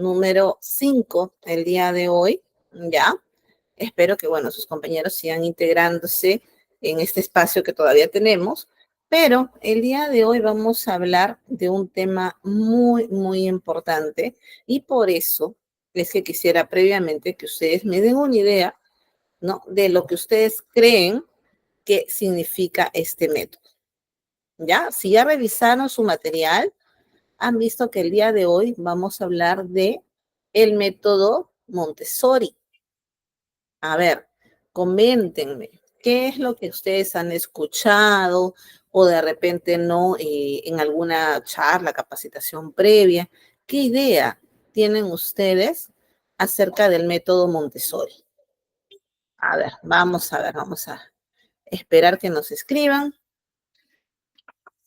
número 5 el día de hoy, ¿ya? Espero que, bueno, sus compañeros sigan integrándose en este espacio que todavía tenemos, pero el día de hoy vamos a hablar de un tema muy, muy importante y por eso es que quisiera previamente que ustedes me den una idea, ¿no? De lo que ustedes creen que significa este método, ¿ya? Si ya revisaron su material, han visto que el día de hoy vamos a hablar de el método Montessori. A ver, coméntenme, ¿qué es lo que ustedes han escuchado o de repente no en alguna charla, capacitación previa? ¿Qué idea tienen ustedes acerca del método Montessori? A ver, vamos a esperar que nos escriban.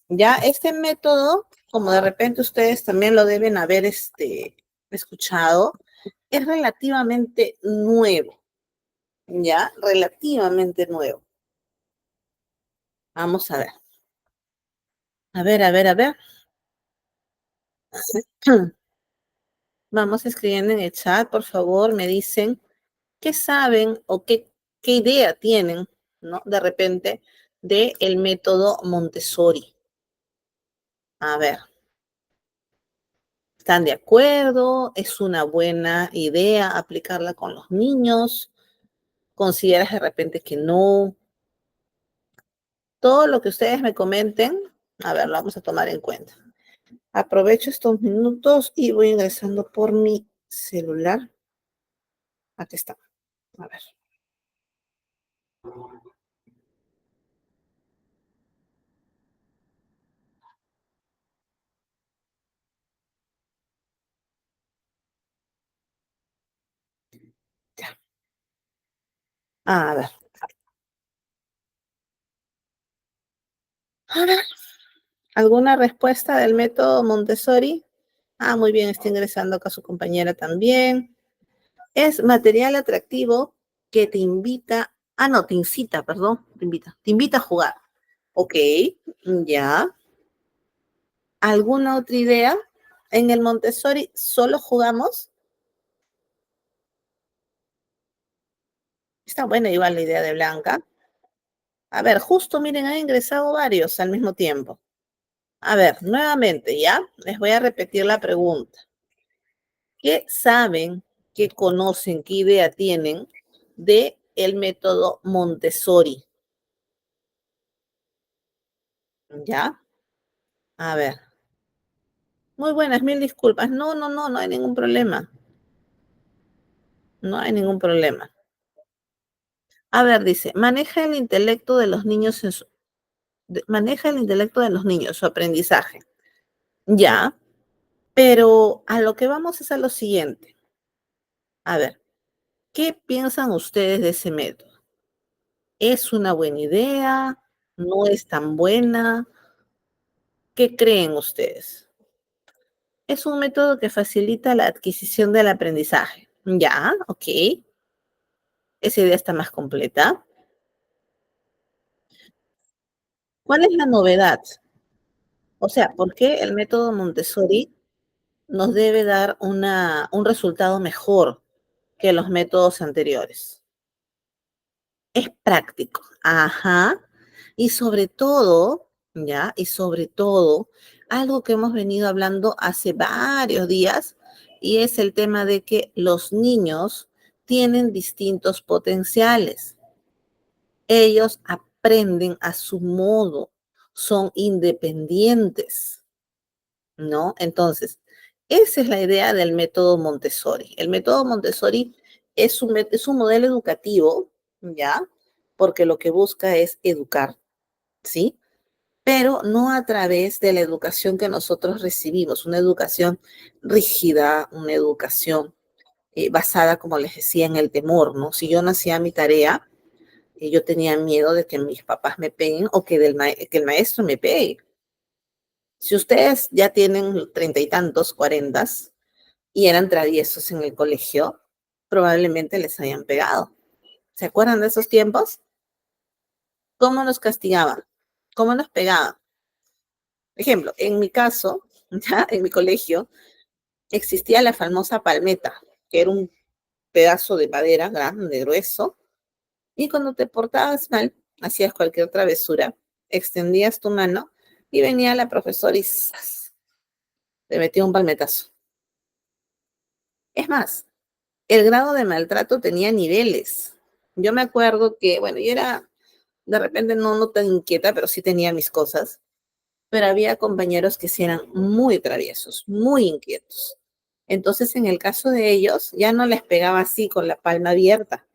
Ya este método, como de repente ustedes también lo deben haber escuchado, es relativamente nuevo, ya, relativamente nuevo. Vamos a ver. A ver, a ver, a ver. Vamos escribiendo en el chat, por favor, me dicen qué saben o qué idea tienen, ¿no? De repente, de el método Montessori. A ver, ¿están de acuerdo? ¿Es una buena idea aplicarla con los niños? ¿Consideras de repente que no? Todo lo que ustedes me comenten, a ver, lo vamos a tomar en cuenta. Aprovecho estos minutos y voy ingresando por mi celular. Aquí está. A ver. Ya. A ver. A ver. ¿Alguna respuesta del método Montessori? Ah, muy bien, está ingresando acá su compañera también. Es material atractivo que te invita, no, te incita, perdón, te invita a jugar. Ok, ya. ¿Alguna otra idea? En el Montessori solo jugamos. Está buena igual la idea de Blanca. A ver, justo miren, han ingresado varios al mismo tiempo. A ver, nuevamente, ¿ya? Les voy a repetir la pregunta. ¿Qué saben, qué conocen, qué idea tienen de el método Montessori? ¿Ya? A ver. Muy buenas, mil disculpas. No, no, no, no hay ningún problema. No hay ningún problema. A ver, dice, maneja el intelecto de los niños maneja el intelecto de los niños, su aprendizaje. Ya, pero a lo que vamos es a lo siguiente. A ver, ¿qué piensan ustedes de ese método? ¿Es una buena idea? ¿No es tan buena? ¿Qué creen ustedes? Es un método que facilita la adquisición del aprendizaje. Ya, ok. Esa idea está más completa. ¿Cuál es la novedad? O sea, ¿por qué el método Montessori nos debe dar un resultado mejor que los métodos anteriores? Es práctico. Ajá. Y sobre todo, ¿ya? Y sobre todo, algo que hemos venido hablando hace varios días, y es el tema de que los niños tienen distintos potenciales. Ellos aprenden a su modo, son independientes, ¿no? Entonces, esa es la idea del método Montessori. El método Montessori es un modelo educativo, ¿ya? Porque lo que busca es educar, ¿sí? Pero no a través de la educación que nosotros recibimos, una educación rígida, una educación basada, como les decía, en el temor, ¿no? Si yo no hacía mi tarea, yo tenía miedo de que mis papás me peguen o que, que el maestro me pegue. Si ustedes ya tienen treinta y tantos, cuarentas, y eran traviesos en el colegio, probablemente les hayan pegado. ¿Se acuerdan de esos tiempos? ¿Cómo nos castigaban? ¿Cómo nos pegaban? Ejemplo, en mi caso, ya en mi colegio, existía la famosa palmeta, que era un pedazo de madera grande, grueso, y cuando te portabas mal, hacías cualquier travesura, extendías tu mano y venía la profesora y ¡zas! Te metía un palmetazo. Es más, el grado de maltrato tenía niveles. Yo me acuerdo que, bueno, yo era de repente no tan inquieta, pero sí tenía mis cosas. Pero había compañeros que sí eran muy traviesos, muy inquietos. Entonces, en el caso de ellos, ya no les pegaba así con la palma abierta,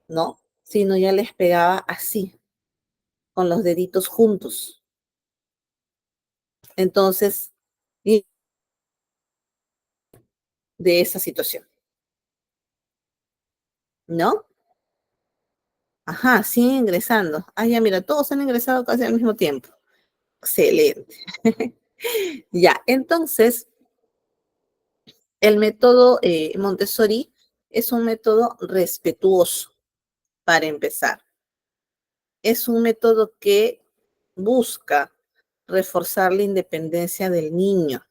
¿no? Sino ya les pegaba así, con los deditos juntos. Entonces, y de esa situación, ¿no? Ajá, siguen ingresando. Ah, ya, mira, todos han ingresado casi al mismo tiempo. Excelente. Ya, entonces, el método Montessori es un método respetuoso, para empezar. Es un método que busca reforzar la independencia del niño,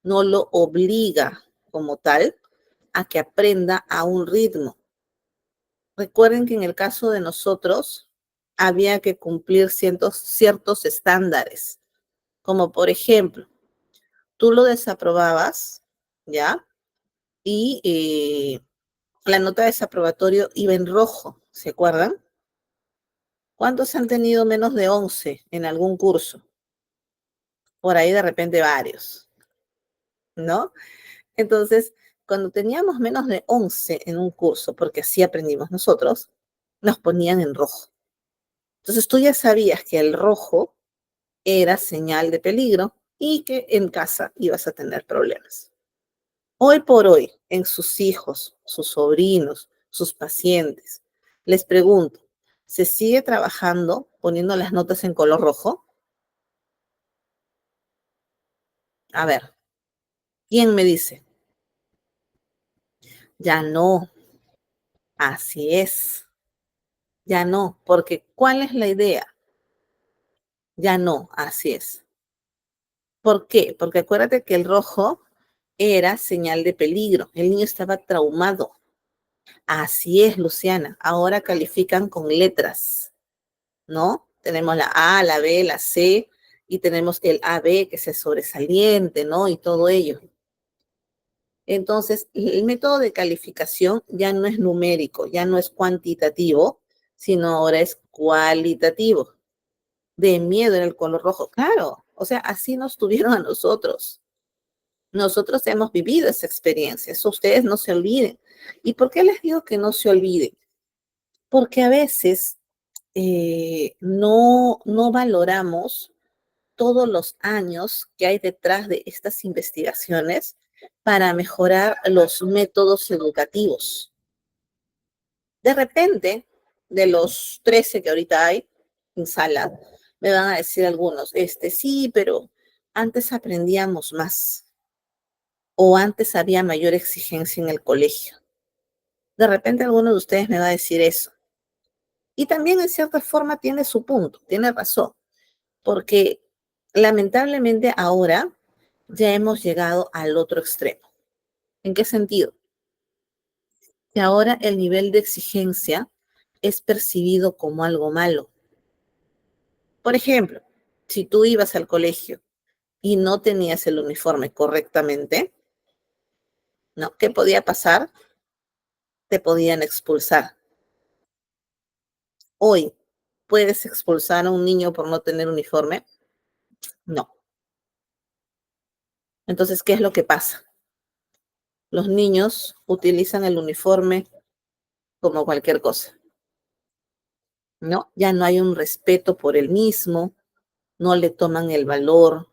no lo obliga como tal a que aprenda a un ritmo. Recuerden que en el caso de nosotros había que cumplir ciertos estándares, como por ejemplo, tú lo desaprobabas, ¿ya? Y la nota de desaprobatorio iba en rojo, ¿se acuerdan? ¿Cuántos han tenido menos de 11 en algún curso? Por ahí de repente varios, ¿no? Entonces, cuando teníamos menos de 11 en un curso, porque así aprendimos nosotros, nos ponían en rojo. Entonces tú ya sabías que el rojo era señal de peligro y que en casa ibas a tener problemas. Hoy por hoy, en sus hijos, sus sobrinos, sus pacientes, les pregunto, ¿se sigue trabajando poniendo las notas en color rojo? A ver, ¿quién me dice? Ya no, así es. Ya no, porque ¿cuál es la idea? Ya no, así es. ¿Por qué? Porque acuérdate que el rojo era señal de peligro. El niño estaba traumado. Así es, Luciana. Ahora califican con letras, ¿no? Tenemos la A, la B, la C y tenemos el AB que es el sobresaliente, ¿no? Y todo ello. Entonces, el método de calificación ya no es numérico, ya no es cuantitativo, sino ahora es cualitativo. De miedo en el color rojo, claro. O sea, así nos tuvieron a nosotros. Nosotros hemos vivido esa experiencia, eso ustedes no se olviden. ¿Y por qué les digo que no se olviden? Porque a veces no valoramos todos los años que hay detrás de estas investigaciones para mejorar los métodos educativos. De repente, de los 13 que ahorita hay en sala, me van a decir algunos, sí, pero antes aprendíamos más o antes había mayor exigencia en el colegio. De repente alguno de ustedes me va a decir eso. Y también en cierta forma tiene su punto, tiene razón, porque lamentablemente ahora ya hemos llegado al otro extremo. ¿En qué sentido? Que ahora el nivel de exigencia es percibido como algo malo. Por ejemplo, si tú ibas al colegio y no tenías el uniforme correctamente, ¿no? ¿Qué podía pasar? Te podían expulsar. Hoy, ¿puedes expulsar a un niño por no tener uniforme? No. Entonces, ¿qué es lo que pasa? Los niños utilizan el uniforme como cualquier cosa, ¿no? Ya no hay un respeto por el mismo, no le toman el valor.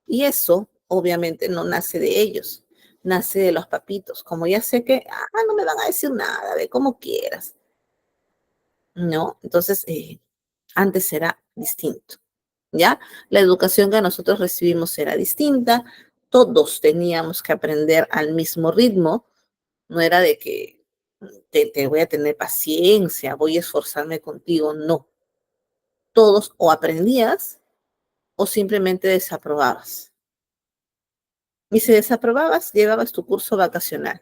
Y eso, obviamente, no nace de ellos, nace de los papitos. Como ya sé que, no me van a decir nada, de como quieras, ¿no? Entonces, antes era distinto, ¿ya? La educación que nosotros recibimos era distinta, todos teníamos que aprender al mismo ritmo, no era de que te voy a tener paciencia, voy a esforzarme contigo, no. Todos o aprendías o simplemente desaprobabas. Y si desaprobabas, llevabas tu curso vacacional.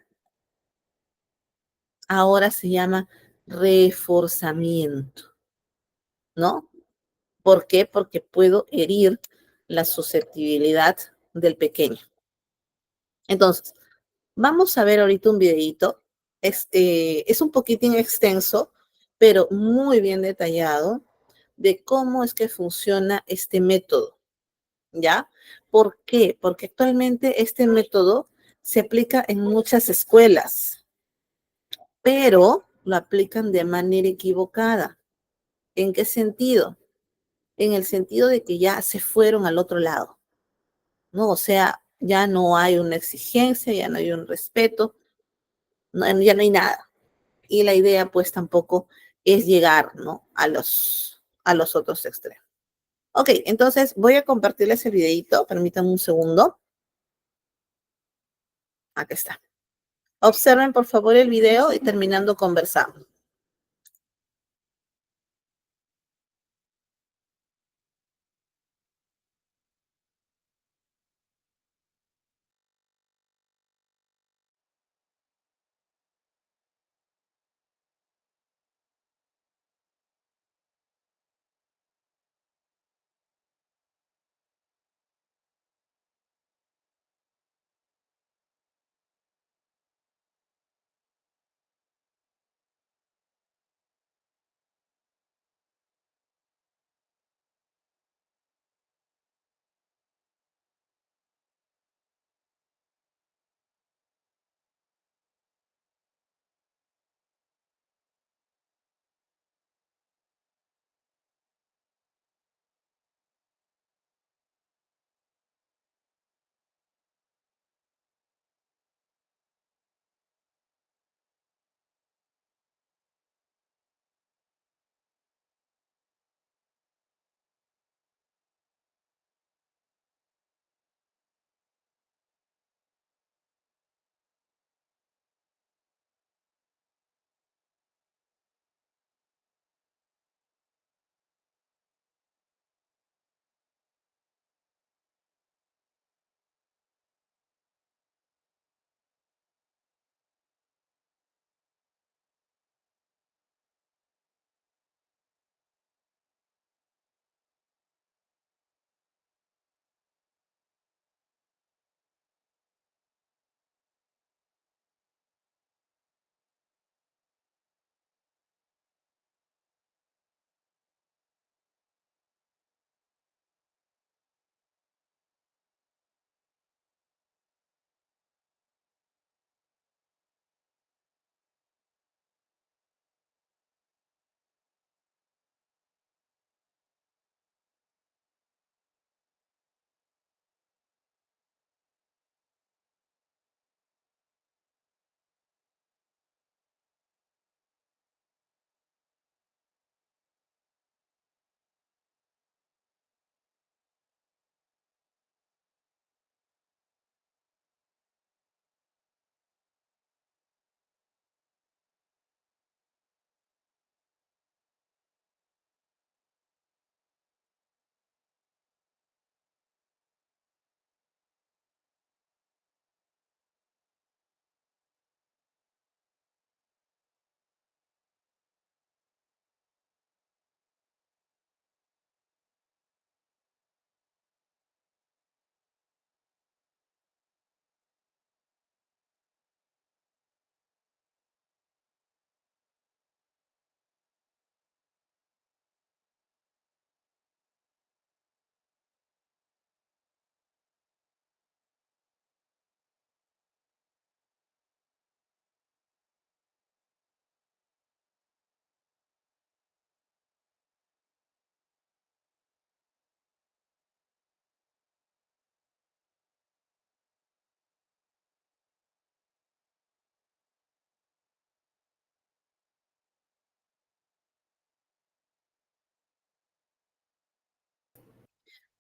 Ahora se llama reforzamiento, ¿no? ¿Por qué? Porque puedo herir la susceptibilidad del pequeño. Entonces, vamos a ver ahorita un videito. Es un poquitín extenso, pero muy bien detallado de cómo es que funciona este método, ¿ya? ¿Por qué? Porque actualmente este método se aplica en muchas escuelas, pero lo aplican de manera equivocada. ¿En qué sentido? En el sentido de que ya se fueron al otro lado, ¿no? O sea, ya no hay una exigencia, ya no hay un respeto, ya no hay nada. Y la idea, pues, tampoco es llegar, ¿no? A los otros extremos. Ok, entonces voy a compartirles el videito, permítanme un segundo. Aquí está. Observen, por favor, el video y terminando conversamos.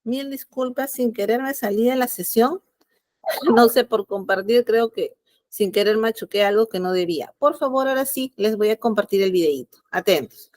Mil disculpas, sin querer me salí de la sesión. No sé, por compartir, creo que sin querer machuqué algo que no debía. Por favor, ahora sí, les voy a compartir el videito. Atentos.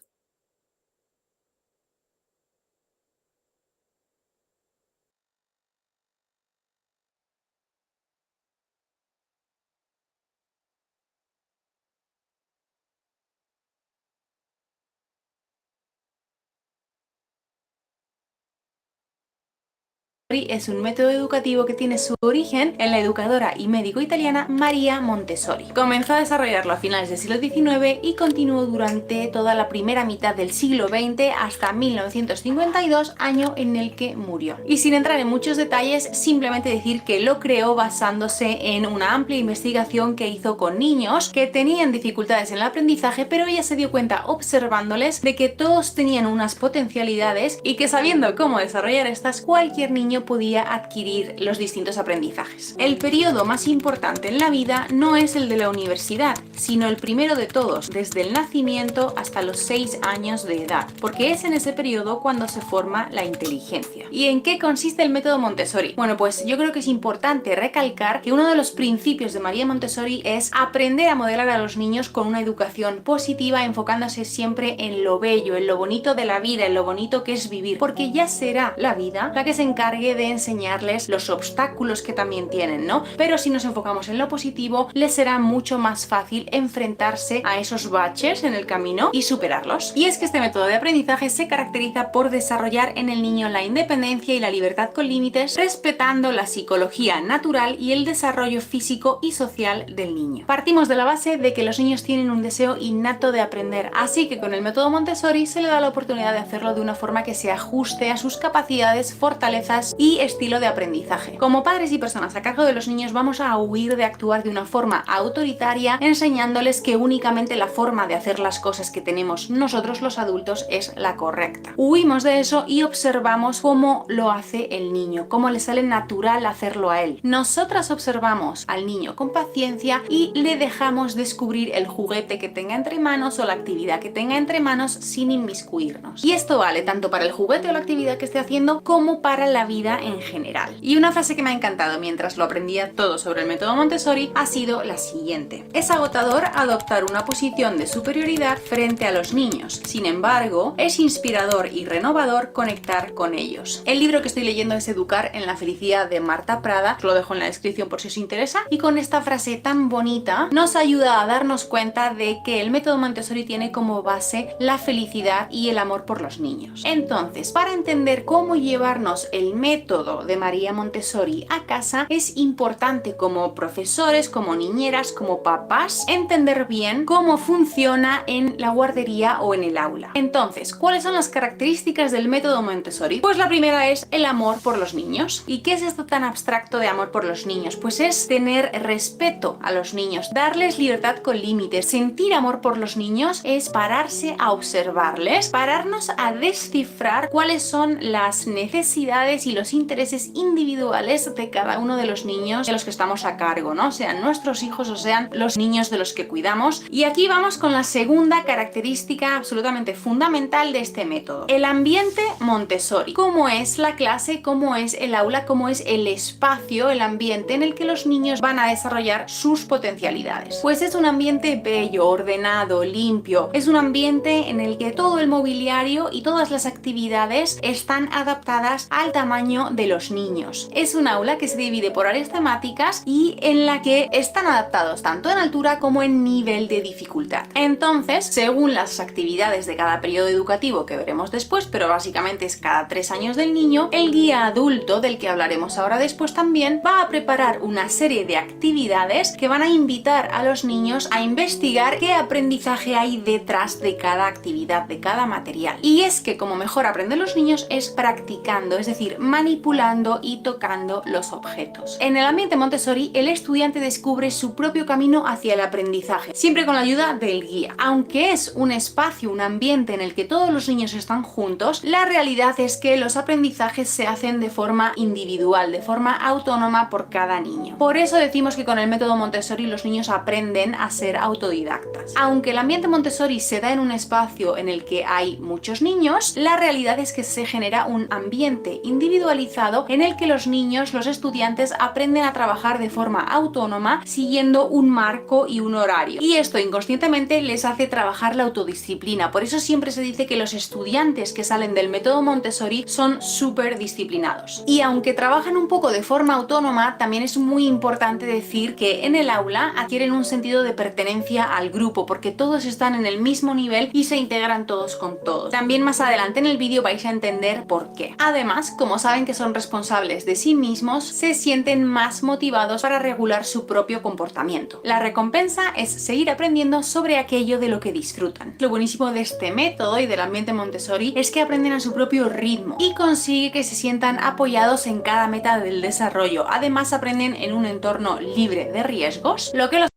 es un método educativo que tiene su origen en la educadora y médico italiana Maria Montessori. Comenzó a desarrollarlo a finales del siglo XIX y continuó durante toda la primera mitad del siglo XX hasta 1952, año en el que murió. Y sin entrar en muchos detalles, simplemente decir que lo creó basándose en una amplia investigación que hizo con niños que tenían dificultades en el aprendizaje, pero ella se dio cuenta observándoles de que todos tenían unas potencialidades y que sabiendo cómo desarrollar estas, cualquier niño podía adquirir los distintos aprendizajes. El periodo más importante en la vida no es el de la universidad, sino el primero de todos, desde el nacimiento hasta los 6 años de edad, porque es en ese periodo cuando se forma la inteligencia. ¿Y en qué consiste el método Montessori? Bueno, pues yo creo que es importante recalcar que uno de los principios de Maria Montessori es aprender a modelar a los niños con una educación positiva, enfocándose siempre en lo bello, en lo bonito de la vida, en lo bonito que es vivir, porque ya será la vida la que se encargue de enseñarles los obstáculos que también tienen, ¿no? Pero si nos enfocamos en lo positivo, les será mucho más fácil enfrentarse a esos baches en el camino y superarlos. Y es que este método de aprendizaje se caracteriza por desarrollar en el niño la independencia y la libertad con límites, respetando la psicología natural y el desarrollo físico y social del niño. Partimos de la base de que los niños tienen un deseo innato de aprender, así que con el método Montessori se le da la oportunidad de hacerlo de una forma que se ajuste a sus capacidades, fortalezas y estilo de aprendizaje. Como padres y personas a cargo de los niños vamos a huir de actuar de una forma autoritaria, enseñándoles que únicamente la forma de hacer las cosas que tenemos nosotros los adultos es la correcta. Huimos de eso y observamos cómo lo hace el niño, cómo le sale natural hacerlo a él. Nosotras observamos al niño con paciencia y le dejamos descubrir el juguete que tenga entre manos o la actividad que tenga entre manos sin inmiscuirnos. Y esto vale tanto para el juguete o la actividad que esté haciendo como para la vida en general. Y una frase que me ha encantado mientras lo aprendía todo sobre el método Montessori ha sido la siguiente: es agotador adoptar una posición de superioridad frente a los niños, sin embargo, es inspirador y renovador conectar con ellos. El libro que estoy leyendo es Educar en la felicidad de Marta Prada, os lo dejo en la descripción por si os interesa, y con esta frase tan bonita nos ayuda a darnos cuenta de que el método Montessori tiene como base la felicidad y el amor por los niños. Entonces, para entender cómo llevarnos el método de Maria Montessori a casa, es importante como profesores, como niñeras, como papás, entender bien cómo funciona en la guardería o en el aula. Entonces, ¿cuáles son las características del método Montessori? Pues la primera es el amor por los niños. ¿Y qué es esto tan abstracto de amor por los niños? Pues es tener respeto a los niños, darles libertad con límites. Sentir amor por los niños es pararse a observarles, pararnos a descifrar cuáles son las necesidades y los intereses individuales de cada uno de los niños de los que estamos a cargo, ¿no? Sean nuestros hijos o sean los niños de los que cuidamos. Y aquí vamos con la segunda característica absolutamente fundamental de este método: el ambiente Montessori. ¿Cómo es la clase? ¿Cómo es el aula? ¿Cómo es el espacio, el ambiente en el que los niños van a desarrollar sus potencialidades? Pues es un ambiente bello, ordenado, limpio. Es un ambiente en el que todo el mobiliario y todas las actividades están adaptadas al tamaño de los niños. Es un aula que se divide por áreas temáticas y en la que están adaptados tanto en altura como en nivel de dificultad. Entonces, según las actividades de cada periodo educativo que veremos después, pero básicamente es cada 3 años del niño, el guía adulto, del que hablaremos ahora después también, va a preparar una serie de actividades que van a invitar a los niños a investigar qué aprendizaje hay detrás de cada actividad, de cada material. Y es que como mejor aprenden los niños es practicando, es decir, manipulando y tocando los objetos. En el ambiente Montessori, el estudiante descubre su propio camino hacia el aprendizaje, siempre con la ayuda del guía. Aunque es un espacio, un ambiente en el que todos los niños están juntos, la realidad es que los aprendizajes se hacen de forma individual, de forma autónoma por cada niño. Por eso decimos que con el método Montessori los niños aprenden a ser autodidactas. Aunque el ambiente Montessori se da en un espacio en el que hay muchos niños, la realidad es que se genera un ambiente individualizado en el que los niños, los estudiantes, aprenden a trabajar de forma autónoma siguiendo un marco y un horario. Y esto inconscientemente les hace trabajar la autodisciplina. Por eso siempre se dice que los estudiantes que salen del método Montessori son súper disciplinados. Y aunque trabajan un poco de forma autónoma, también es muy importante decir que en el aula adquieren un sentido de pertenencia al grupo, porque todos están en el mismo nivel y se integran todos con todos. También más adelante en el vídeo vais a entender por qué. Además, como saben saben que son responsables de sí mismos, se sienten más motivados para regular su propio comportamiento. La recompensa es seguir aprendiendo sobre aquello de lo que disfrutan. Lo buenísimo de este método y del ambiente Montessori es que aprenden a su propio ritmo y consigue que se sientan apoyados en cada meta del desarrollo. Además, aprenden en un entorno libre de riesgos, lo que los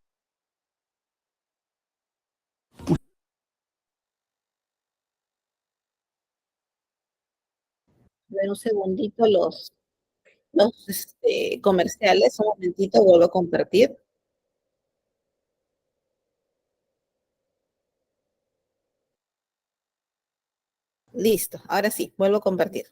ver un segundito los comerciales, un momentito, vuelvo a compartir. Listo, ahora sí, vuelvo a compartir.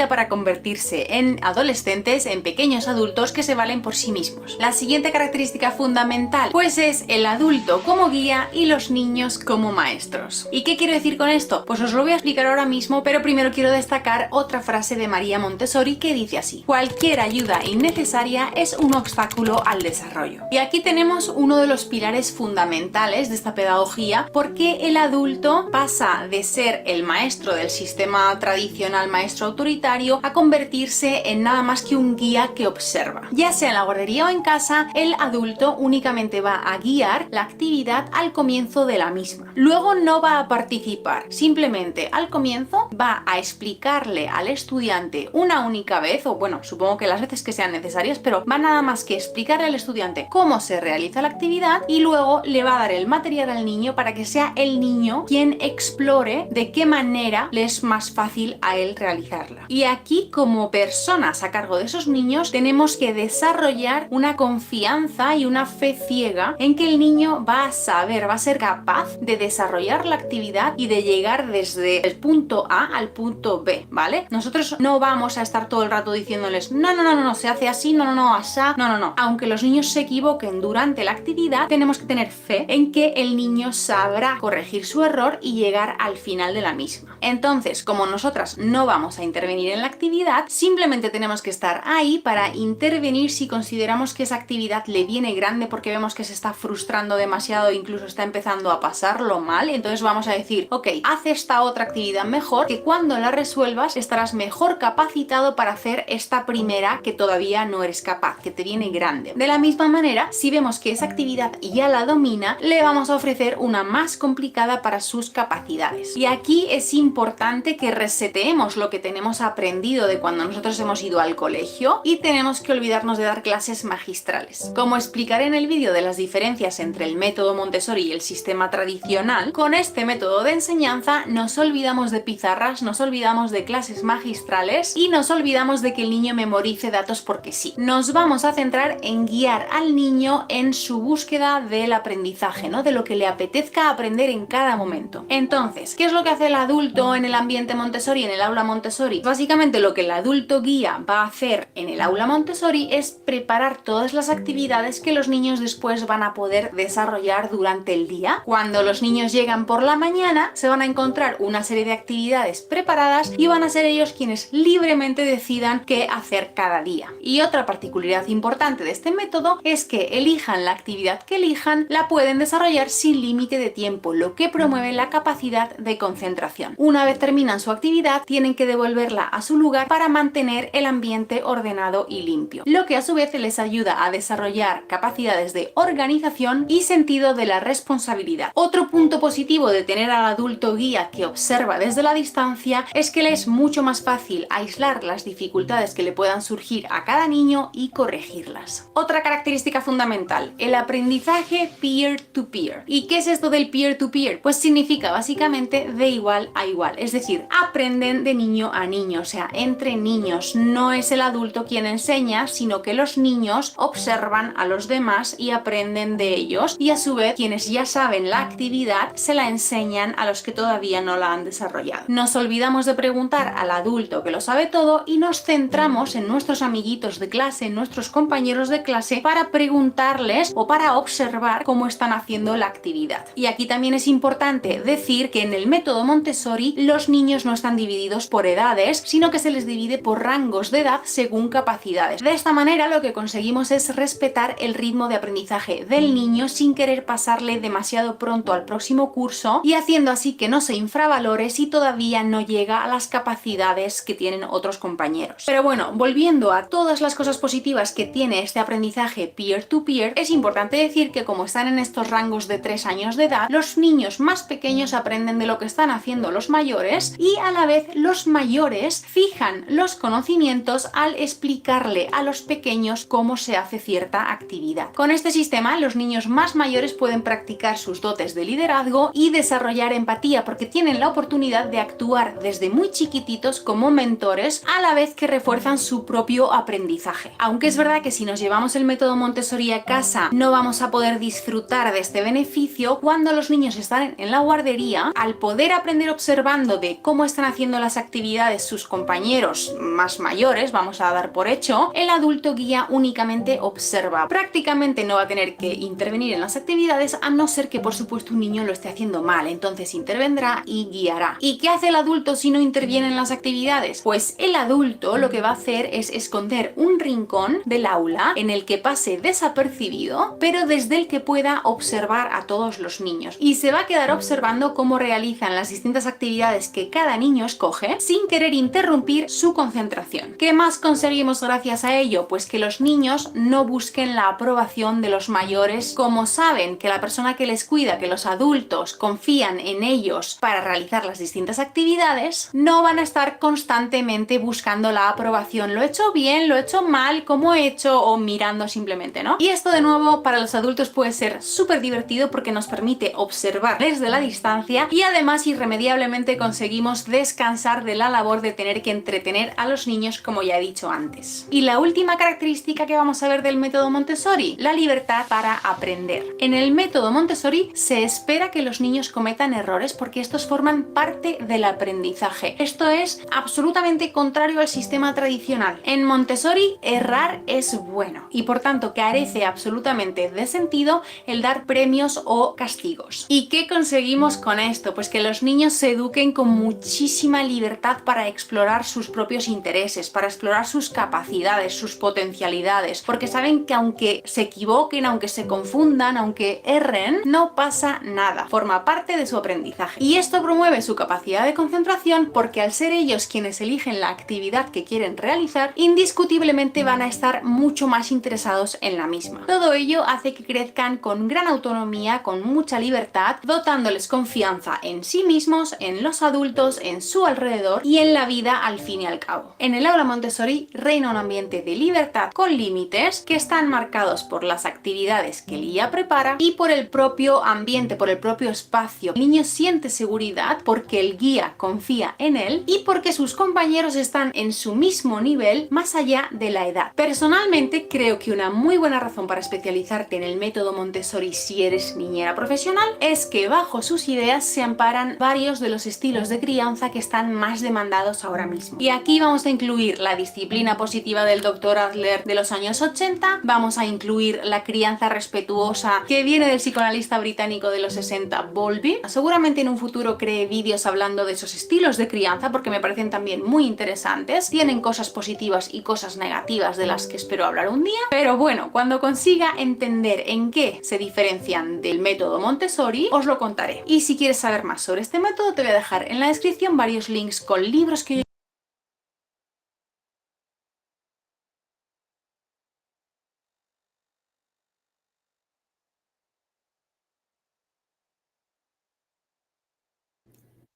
para convertirse en adolescentes, en pequeños adultos que se valen por sí mismos. La siguiente característica fundamental pues es el adulto como guía y los niños como maestros. ¿Y qué quiero decir con esto? Pues os lo voy a explicar ahora mismo, pero primero quiero destacar otra frase de María Montessori que dice así: cualquier ayuda innecesaria es un obstáculo al desarrollo. Y aquí tenemos uno de los pilares fundamentales de esta pedagogía, porque el adulto pasa de ser el maestro del sistema tradicional, maestro autoritario, a convertirse en nada más que un guía que observa. Ya sea en la guardería o en casa, el adulto únicamente va a guiar la actividad al comienzo de la misma. Luego no va a participar, simplemente al comienzo va a explicarle al estudiante una única vez, o bueno, supongo que las veces que sean necesarias, pero va nada más que explicarle al estudiante cómo se realiza la actividad y luego le va a dar el material al niño para que sea el niño quien explore de qué manera le es más fácil a él realizarla. Y aquí, como personas a cargo de esos niños, tenemos que desarrollar una confianza y una fe ciega en que el niño va a saber, va a ser capaz de desarrollar la actividad y de llegar desde el punto A al punto B, ¿vale? Nosotros no vamos a estar todo el rato diciéndoles no, se hace así, no, asá, no. Aunque los niños se equivoquen durante la actividad, tenemos que tener fe en que el niño sabrá corregir su error y llegar al final de la misma. Entonces, como nosotras no vamos a intervenir en la actividad, simplemente tenemos que estar ahí para intervenir si consideramos que esa actividad le viene grande porque vemos que se está frustrando demasiado e incluso está empezando a pasarlo mal. Entonces vamos a decir, ok, haz esta otra actividad mejor, que cuando la resuelvas estarás mejor capacitado para hacer esta primera que todavía no eres capaz, que te viene grande. De la misma manera, si vemos que esa actividad ya la domina, le vamos a ofrecer una más complicada para sus capacidades. Y aquí es importante que reseteemos lo que tenemos aprendido de cuando nosotros hemos ido al colegio y tenemos que olvidarnos de dar clases magistrales. Como explicaré en el vídeo de las diferencias entre el método Montessori y el sistema tradicional, con este método de enseñanza nos olvidamos de pizarras, nos olvidamos de clases magistrales y nos olvidamos de que el niño memorice datos porque sí. Nos vamos a centrar en guiar al niño en su búsqueda del aprendizaje, ¿no? De lo que le apetezca aprender en cada momento. Entonces, ¿qué es lo que hace el adulto en el ambiente Montessori, en el aula Montessori? Básicamente lo que el adulto guía va a hacer en el aula Montessori es preparar todas las actividades que los niños después van a poder desarrollar durante el día. Cuando los niños llegan por la mañana, se van a encontrar una serie de actividades preparadas y van a ser ellos quienes libremente decidan qué hacer cada día. Y otra particularidad importante de este método es que elijan la actividad que elijan, la pueden desarrollar sin límite de tiempo, lo que promueve la capacidad de concentración. Una vez terminan su actividad, tienen que devolverla a su lugar para mantener el ambiente ordenado y limpio, lo que a su vez les ayuda a desarrollar capacidades de organización y sentido de la responsabilidad. Otro punto positivo de tener al adulto guía que observa desde la distancia es que le es mucho más fácil aislar las dificultades que le puedan surgir a cada niño y corregirlas. Otra característica fundamental, el aprendizaje peer-to-peer. ¿Y qué es esto del peer-to-peer? Pues significa básicamente de igual a igual, es decir, aprenden de niño a niño, o sea, entre niños. No es el adulto quien enseña, sino que los niños observan a los demás y aprenden de ellos, y a su vez quienes ya saben la actividad se la enseñan a los que todavía no la han desarrollado. Nos olvidamos de preguntar al adulto que lo sabe todo y nos centramos en nuestros amiguitos de clase, en nuestros compañeros de clase, para preguntarles o para observar cómo están haciendo la actividad. Y aquí también es importante decir que en el método Montessori los niños no están divididos por edades, sino que se les divide por rangos de edad según capacidades. De esta manera lo que conseguimos es respetar el ritmo de aprendizaje del niño sin querer pasarle demasiado pronto al próximo curso y haciendo así que no se infravalore si todavía no llega a las capacidades que tienen otros compañeros. Pero bueno, volviendo a todas las cosas positivas que tiene este aprendizaje peer-to-peer, es importante decir que como están en estos rangos de 3 años de edad, los niños más pequeños aprenden de lo que están haciendo los mayores y a la vez los mayores fijan los conocimientos al explicarle a los pequeños cómo se hace cierta actividad. Con este sistema, los niños más mayores pueden practicar sus dotes de liderazgo y desarrollar empatía porque tienen la oportunidad de actuar desde muy chiquititos como mentores a la vez que refuerzan su propio aprendizaje. Aunque es verdad que si nos llevamos el método Montessori a casa no vamos a poder disfrutar de este beneficio, cuando los niños están en la guardería, al poder aprender observando de cómo están haciendo las actividades sus compañeros más mayores, vamos a dar por hecho, el adulto guía únicamente observa. Prácticamente no va a tener que intervenir en las actividades a no ser que por supuesto un niño lo esté haciendo mal, entonces intervendrá y guiará. ¿Y qué hace el adulto si no interviene en las actividades? Pues el adulto lo que va a hacer es esconder un rincón del aula en el que pase desapercibido, pero desde el que pueda observar a todos los niños. Y se va a quedar observando cómo realizan las distintas actividades que cada niño escoge sin querer interrumpir su concentración. ¿Qué más conseguimos gracias a ello? Pues que los niños no busquen la aprobación de los mayores, como saben que la persona que les cuida, que los adultos confían en ellos para realizar las distintas actividades, no van a estar constantemente buscando la aprobación. ¿Lo he hecho bien? ¿Lo he hecho mal? ¿Cómo he hecho? O mirando simplemente, ¿no? Y esto de nuevo para los adultos puede ser súper divertido porque nos permite observar desde la distancia y además irremediablemente conseguimos descansar de la labor de tener que entretener a los niños, como ya he dicho antes. Y la última característica que vamos a ver del método Montessori, la libertad para aprender. En el método Montessori se espera que los niños cometan errores porque estos forman parte del aprendizaje. Esto es absolutamente contrario al sistema tradicional. En Montessori, errar es bueno y por tanto carece absolutamente de sentido el dar premios o castigos. ¿Y qué conseguimos con esto? Pues que los niños se eduquen con muchísima libertad para explorar sus propios intereses, para explorar sus capacidades, sus potencialidades, porque saben que aunque se equivoquen, aunque se confundan, aunque erren, no pasa nada, forma parte de su aprendizaje. Y esto promueve su capacidad de concentración porque al ser ellos quienes eligen la actividad que quieren realizar, indiscutiblemente van a estar mucho más interesados en la misma. Todo ello hace que crezcan con gran autonomía, con mucha libertad, dotándoles confianza en sí mismos, en los adultos, en su alrededor y en la vida al fin y al cabo. En el aula Montessori reina un ambiente de libertad con límites que están marcados por las actividades que el guía prepara y por el propio ambiente, por el propio espacio. El niño siente seguridad porque el guía confía en él y porque sus compañeros están en su mismo nivel más allá de la edad. Personalmente creo que una muy buena razón para especializarte en el método Montessori si eres niñera profesional es que bajo sus ideas se amparan varios de los estilos de crianza que están más demandados ahora mismo. Y aquí vamos a incluir la disciplina positiva del Dr. Adler de los años 80, vamos a incluir la crianza respetuosa que viene del psicoanalista británico de los 60, Bowlby. Seguramente en un futuro cree vídeos hablando de esos estilos de crianza porque me parecen también muy interesantes, tienen cosas positivas y cosas negativas de las que espero hablar un día, pero bueno, cuando consiga entender en qué se diferencian del método Montessori, os lo contaré. Y si quieres saber más sobre este método, te voy a dejar en la descripción varios links con libros que yo...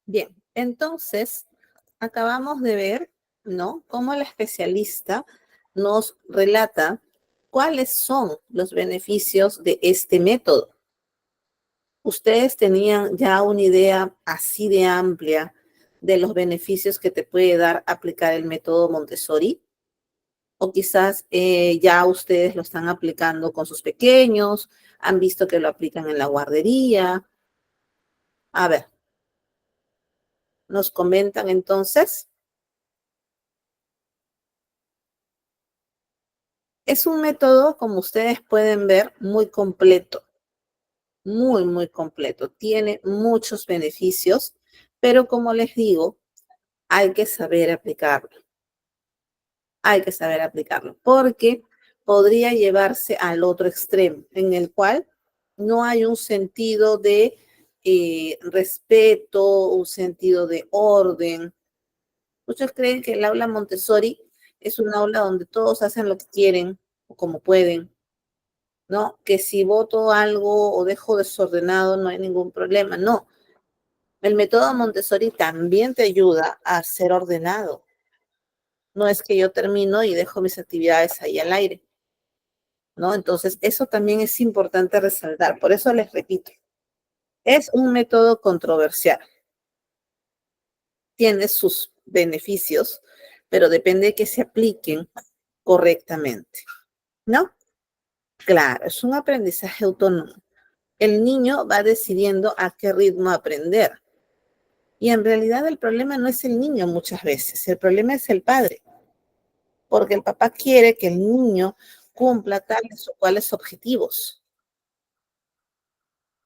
Bien, entonces acabamos de ver, ¿no? Cómo el especialista nos relata cuáles son los beneficios de este método. ¿Ustedes tenían ya una idea así de amplia de los beneficios que te puede dar aplicar el método Montessori? O quizás ya ustedes lo están aplicando con sus pequeños, han visto que lo aplican en la guardería. A ver, nos comentan entonces. Es un método, como ustedes pueden ver, muy completo, muy completo. Tiene muchos beneficios, pero como les digo, hay que saber aplicarlo. Hay que saber aplicarlo, porque podría llevarse al otro extremo, en el cual no hay un sentido de respeto, un sentido de orden. Muchos creen que el aula Montessori es un aula donde todos hacen lo que quieren o como pueden, ¿no? Que si voto algo o dejo desordenado no hay ningún problema. No, el método Montessori también te ayuda a ser ordenado. No es que yo termino y dejo mis actividades ahí al aire, ¿no? Entonces, eso también es importante resaltar. Por eso les repito, es un método controversial. Tiene sus beneficios, pero depende de que se apliquen correctamente, ¿no? Claro, es un aprendizaje autónomo. El niño va decidiendo a qué ritmo aprender. Y en realidad el problema no es el niño muchas veces, el problema es el padre, porque el papá quiere que el niño cumpla tales o cuales objetivos,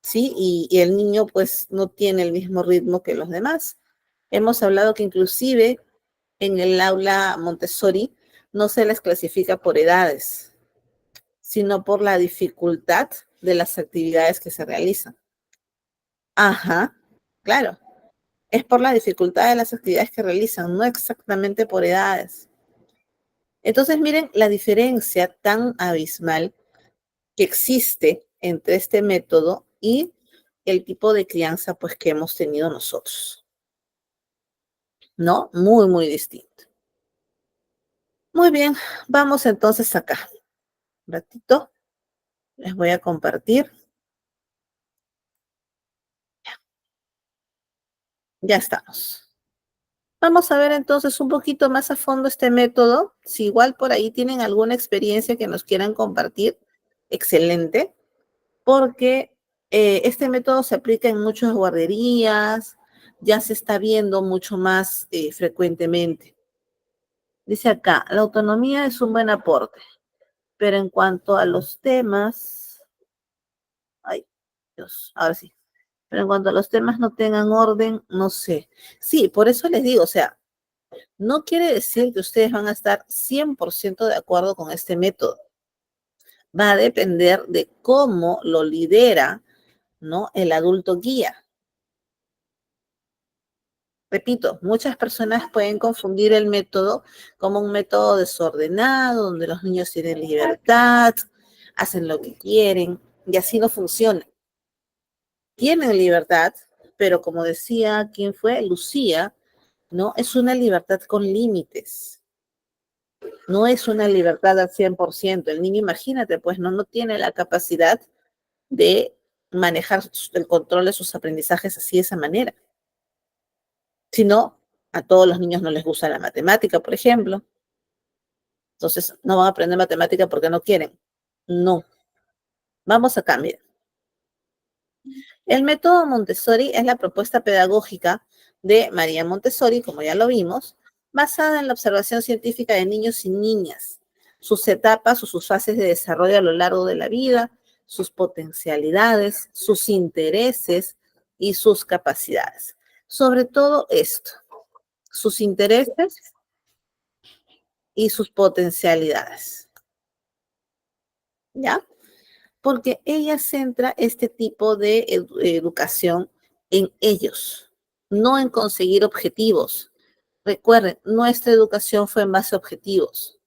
¿sí? Y el niño pues no tiene el mismo ritmo que los demás. Hemos hablado que inclusive en el aula Montessori no se les clasifica por edades, sino por la dificultad de las actividades que se realizan. Ajá, claro. Es por la dificultad de las actividades que realizan, no exactamente por edades. Entonces, miren la diferencia tan abismal que existe entre este método y el tipo de crianza pues que hemos tenido nosotros, ¿no? Muy, muy distinto. Muy bien, vamos entonces acá. Un ratito, les voy a compartir. Ya estamos. Vamos a ver entonces un poquito más a fondo este método. Si igual por ahí tienen alguna experiencia que nos quieran compartir, excelente, porque este método se aplica en muchas guarderías, ya se está viendo mucho más frecuentemente. Dice acá, la autonomía es un buen aporte, pero en cuanto a los temas, ay, Dios, ahora sí, pero en cuanto a los temas no tengan orden, no sé. Sí, por eso les digo, o sea, no quiere decir que ustedes van a estar 100% de acuerdo con este método. Va a depender de cómo lo lidera, ¿no? El adulto guía. Repito, muchas personas pueden confundir el método como un método desordenado, donde los niños tienen libertad, hacen lo que quieren, y así no funciona. Tienen libertad, pero como decía, ¿quién fue? Lucía, ¿no? Es una libertad con límites. No es una libertad al 100%. El niño, imagínate, pues no tiene la capacidad de manejar el control de sus aprendizajes así de esa manera. Si no, a todos los niños no les gusta la matemática, por ejemplo. Entonces, no van a aprender matemática porque no quieren. No. Vamos a cambiar. El método Montessori es la propuesta pedagógica de María Montessori, como ya lo vimos, basada en la observación científica de niños y niñas, sus etapas o sus fases de desarrollo a lo largo de la vida, sus potencialidades, sus intereses y sus capacidades. Sobre todo esto, sus intereses y sus potencialidades. ¿Ya? Porque ella centra este tipo de educación en ellos, no en conseguir objetivos. Recuerden, nuestra educación fue en base a objetivos.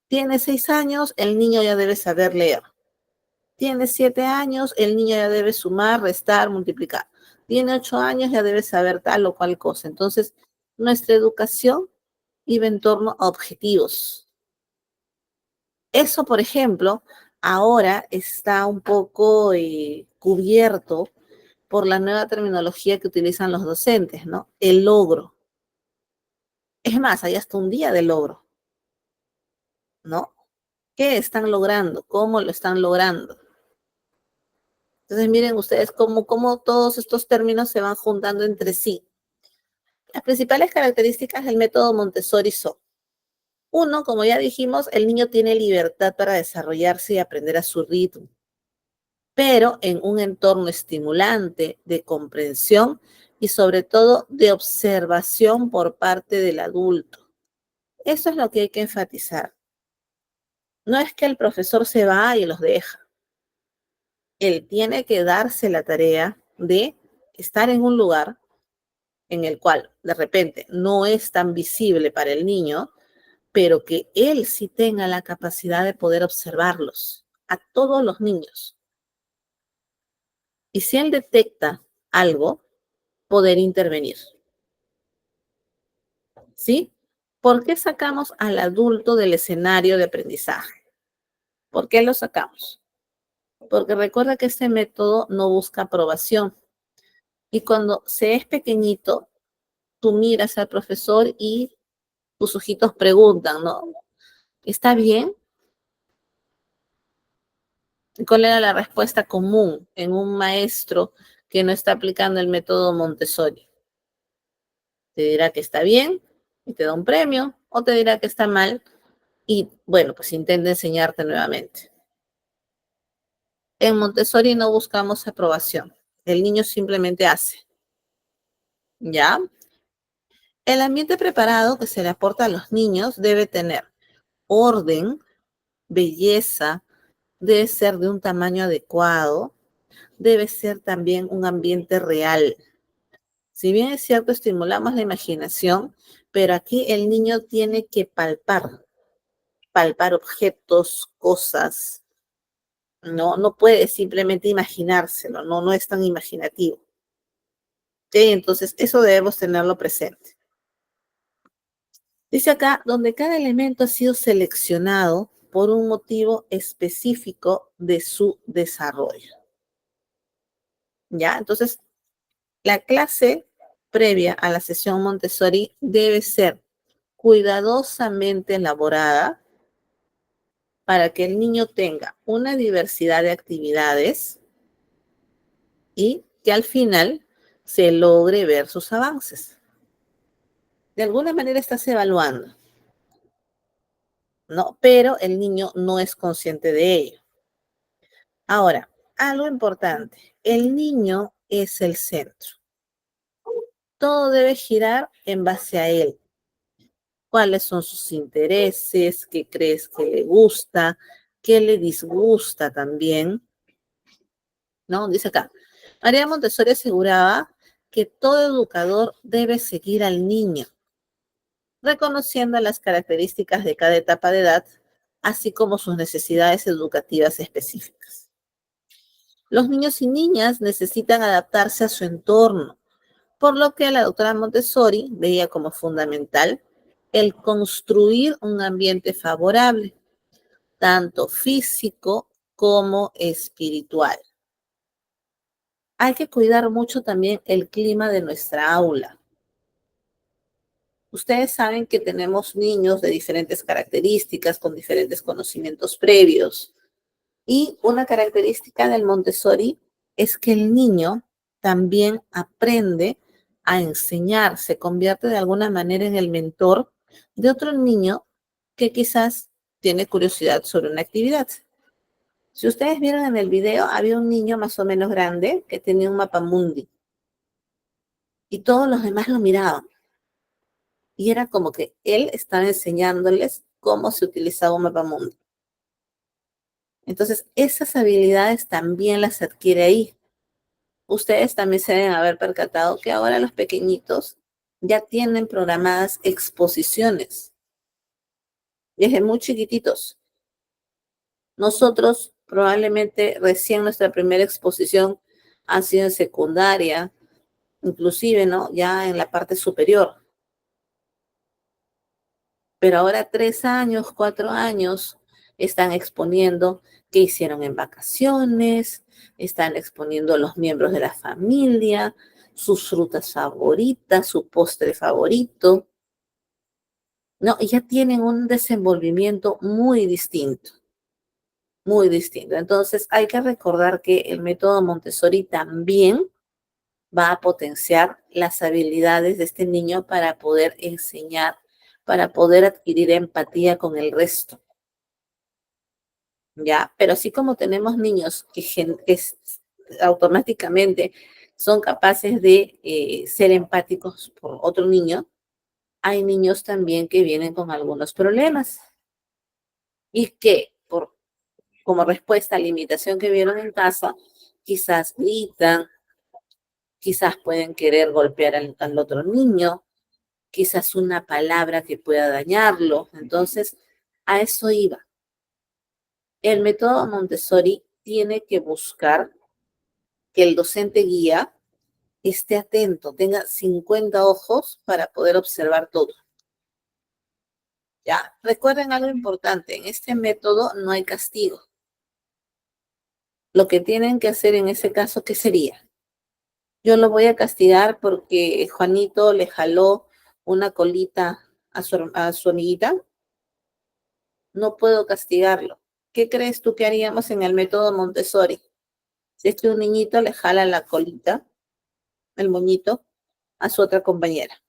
Tiene 6 años, el niño ya debe saber leer. Tiene 7 años, el niño ya debe sumar, restar, multiplicar. Tiene 8 años, ya debe saber tal o cual cosa. Entonces, nuestra educación iba en torno a objetivos. Eso, por ejemplo, ahora está un poco cubierto por la nueva terminología que utilizan los docentes, ¿no? El logro. Es más, hay hasta un día de logro, ¿no? ¿Qué están logrando? ¿Cómo lo están logrando? Entonces, miren ustedes cómo todos estos términos se van juntando entre sí. Las principales características del método Montessori son: uno, como ya dijimos, el niño tiene libertad para desarrollarse y aprender a su ritmo, pero en un entorno estimulante de comprensión y sobre todo de observación por parte del adulto. Eso es lo que hay que enfatizar. No es que el profesor se va y los deja. Él tiene que darse la tarea de estar en un lugar en el cual de repente no es tan visible para el niño, pero que él sí tenga la capacidad de poder observarlos, a todos los niños. Y si él detecta algo, poder intervenir. ¿Sí? ¿Por qué sacamos al adulto del escenario de aprendizaje? ¿Por qué lo sacamos? Porque recuerda que este método no busca aprobación. Y cuando se es pequeñito, tú miras al profesor y tus ojitos preguntan, ¿no? ¿Está bien? ¿Y cuál era la respuesta común en un maestro que no está aplicando el método Montessori? Te dirá que está bien y te da un premio, o te dirá que está mal y, bueno, pues intenta enseñarte nuevamente. En Montessori no buscamos aprobación. El niño simplemente hace. ¿Ya? El ambiente preparado que se le aporta a los niños debe tener orden, belleza, debe ser de un tamaño adecuado, debe ser también un ambiente real. Si bien es cierto, estimulamos la imaginación, pero aquí el niño tiene que palpar objetos, cosas. No puede simplemente imaginárselo, no es tan imaginativo. ¿Ok? Entonces, eso debemos tenerlo presente. Dice acá, donde cada elemento ha sido seleccionado por un motivo específico de su desarrollo. ¿Ya? Entonces, la clase previa a la sesión Montessori debe ser cuidadosamente elaborada para que el niño tenga una diversidad de actividades y que al final se logre ver sus avances. De alguna manera estás evaluando, ¿no? Pero el niño no es consciente de ello. Ahora, algo importante, el niño es el centro. Todo debe girar en base a él. ¿Cuáles son sus intereses? ¿Qué crees que le gusta? ¿Qué le disgusta también? ¿No? Dice acá, María Montessori aseguraba que todo educador debe seguir al niño, reconociendo las características de cada etapa de edad, así como sus necesidades educativas específicas. Los niños y niñas necesitan adaptarse a su entorno, por lo que la doctora Montessori veía como fundamental el construir un ambiente favorable, tanto físico como espiritual. Hay que cuidar mucho también el clima de nuestra aula. Ustedes saben que tenemos niños de diferentes características, con diferentes conocimientos previos. Y una característica del Montessori es que el niño también aprende a enseñar, se convierte de alguna manera en el mentor de otro niño que quizás tiene curiosidad sobre una actividad. Si ustedes vieron en el video, había un niño más o menos grande que tenía un mapamundi y todos los demás lo miraban. Y era como que él estaba enseñándoles cómo se utilizaba un mapamundi. Entonces, esas habilidades también las adquiere ahí. Ustedes también se deben haber percatado que ahora los pequeñitos ya tienen programadas exposiciones desde muy chiquititos. Nosotros probablemente recién nuestra primera exposición ha sido en secundaria, inclusive, ¿no? Ya en la parte superior. Pero ahora 3 años, 4 años están exponiendo qué hicieron en vacaciones, están exponiendo los miembros de la familia, sus frutas favoritas, su postre favorito, ¿no? Y ya tienen un desenvolvimiento muy distinto, muy distinto. Entonces hay que recordar que el método Montessori también va a potenciar las habilidades de este niño para poder enseñar, para poder adquirir empatía con el resto. ¿Ya? Pero así como tenemos niños que automáticamente son capaces de ser empáticos por otro niño. Hay niños también que vienen con algunos problemas y que como respuesta a la imitación que vieron en casa, quizás gritan, quizás pueden querer golpear al otro niño, quizás una palabra que pueda dañarlo. Entonces, a eso iba. El método Montessori tiene que buscar que el docente guía esté atento, tenga 50 ojos para poder observar todo. Ya, recuerden algo importante, en este método no hay castigo. Lo que tienen que hacer en ese caso, ¿qué sería? Yo lo voy a castigar porque Juanito le jaló una colita a su amiguita. No puedo castigarlo. ¿Qué crees tú que haríamos en el método Montessori? Si es que un niñito le jala la colita, el moñito, a su otra compañera.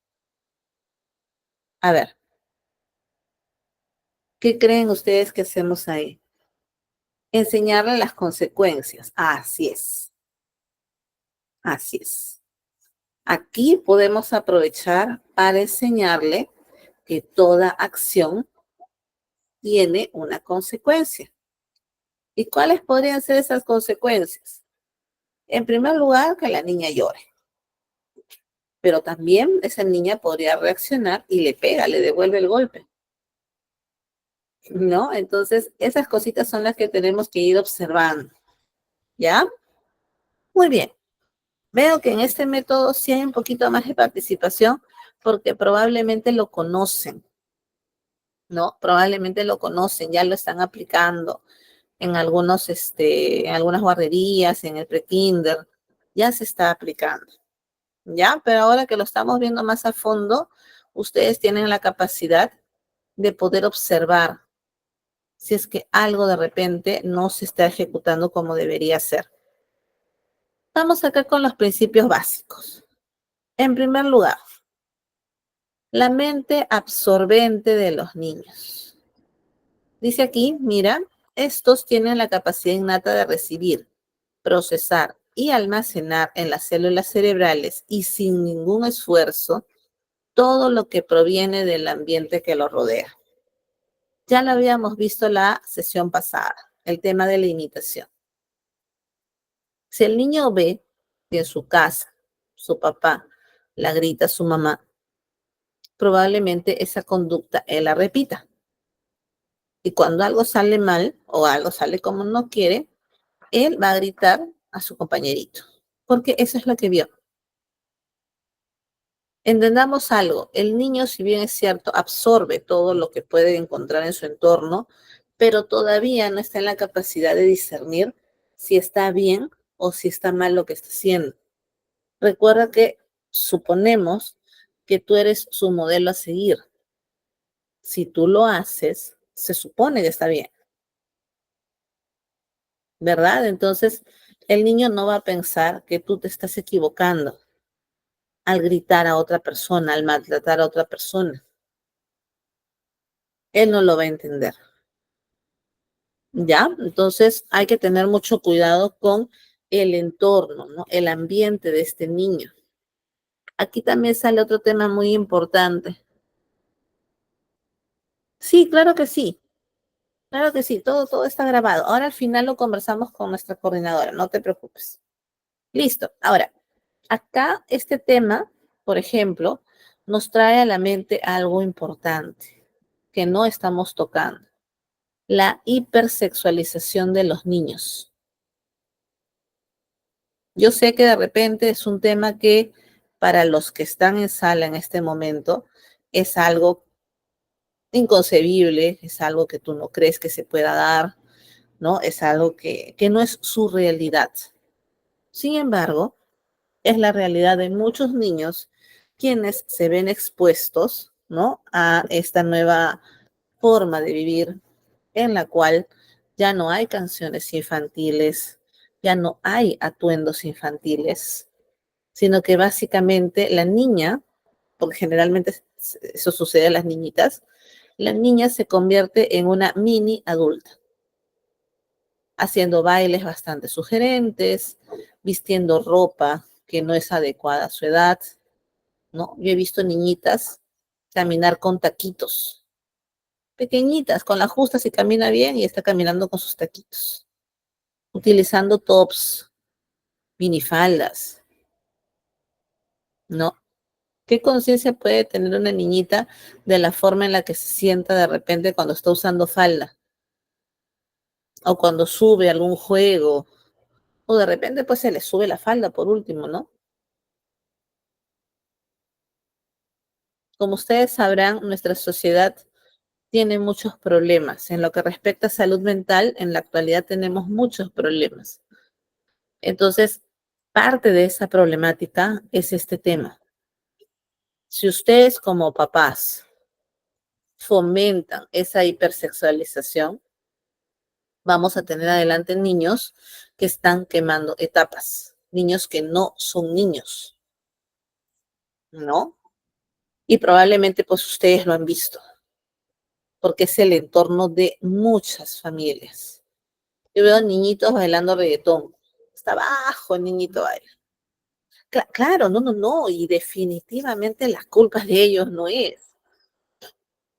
A ver, ¿qué creen ustedes que hacemos ahí? Enseñarle las consecuencias. Así es, así es. Aquí podemos aprovechar para enseñarle que toda acción tiene una consecuencia. ¿Y cuáles podrían ser esas consecuencias? En primer lugar, que la niña llore, pero también esa niña podría reaccionar y le pega, le devuelve el golpe, ¿no? Entonces, esas cositas son las que tenemos que ir observando, ¿ya? Muy bien. Veo que en este método sí hay un poquito más de participación porque probablemente lo conocen, ¿no? Probablemente lo conocen, ya lo están aplicando en en algunas guarderías, en el prekinder, ya se está aplicando, ¿ya? Pero ahora que lo estamos viendo más a fondo, ustedes tienen la capacidad de poder observar si es que algo de repente no se está ejecutando como debería ser. Vamos acá con los principios básicos. En primer lugar, la mente absorbente de los niños. Dice aquí, mira, estos tienen la capacidad innata de recibir, procesar y almacenar en las células cerebrales y sin ningún esfuerzo todo lo que proviene del ambiente que lo rodea. Ya lo habíamos visto la sesión pasada, el tema de la imitación. Si el niño ve que en su casa su papá la grita a su mamá, probablemente esa conducta él la repita. Y cuando algo sale mal o algo sale como no quiere, él va a gritar a su compañerito, porque eso es lo que vio. Entendamos algo, el niño, si bien es cierto, absorbe todo lo que puede encontrar en su entorno, pero todavía no está en la capacidad de discernir si está bien o si está mal lo que está haciendo. Recuerda que suponemos que tú eres su modelo a seguir. Si tú lo haces, se supone que está bien, ¿verdad? Entonces, el niño no va a pensar que tú te estás equivocando al gritar a otra persona, al maltratar a otra persona. Él no lo va a entender. ¿Ya? Entonces hay que tener mucho cuidado con el entorno, ¿no? El ambiente de este niño. Aquí también sale otro tema muy importante. Sí, claro que sí. Claro que sí, todo está grabado. Ahora al final lo conversamos con nuestra coordinadora, no te preocupes. Listo. Ahora, acá este tema, por ejemplo, nos trae a la mente algo importante que no estamos tocando, la hipersexualización de los niños. Yo sé que de repente es un tema que para los que están en sala en este momento es algo inconcebible, es algo que tú no crees que se pueda dar, ¿no? Es algo que no es su realidad. Sin embargo, es la realidad de muchos niños quienes se ven expuestos, ¿no? A esta nueva forma de vivir en la cual ya no hay canciones infantiles, ya no hay atuendos infantiles, sino que básicamente la niña, porque generalmente eso sucede a las niñitas, la niña se convierte en una mini adulta, haciendo bailes bastante sugerentes, vistiendo ropa que no es adecuada a su edad, ¿no? Yo he visto niñitas caminar con taquitos, pequeñitas, con la justa si camina bien y está caminando con sus taquitos, utilizando tops, minifaldas, ¿no? ¿Qué conciencia puede tener una niñita de la forma en la que se sienta de repente cuando está usando falda? O cuando sube algún juego, o de repente pues se le sube la falda por último, ¿no? Como ustedes sabrán, nuestra sociedad tiene muchos problemas. En lo que respecta a salud mental, en la actualidad tenemos muchos problemas. Entonces, parte de esa problemática es este tema. Si ustedes como papás fomentan esa hipersexualización, vamos a tener adelante niños que están quemando etapas, niños que no son niños, ¿no? Y probablemente pues ustedes lo han visto, porque es el entorno de muchas familias. Yo veo niñitos bailando reggaetón, está abajo el niñito baila. Claro, no, no, no, y definitivamente la culpa de ellos no es.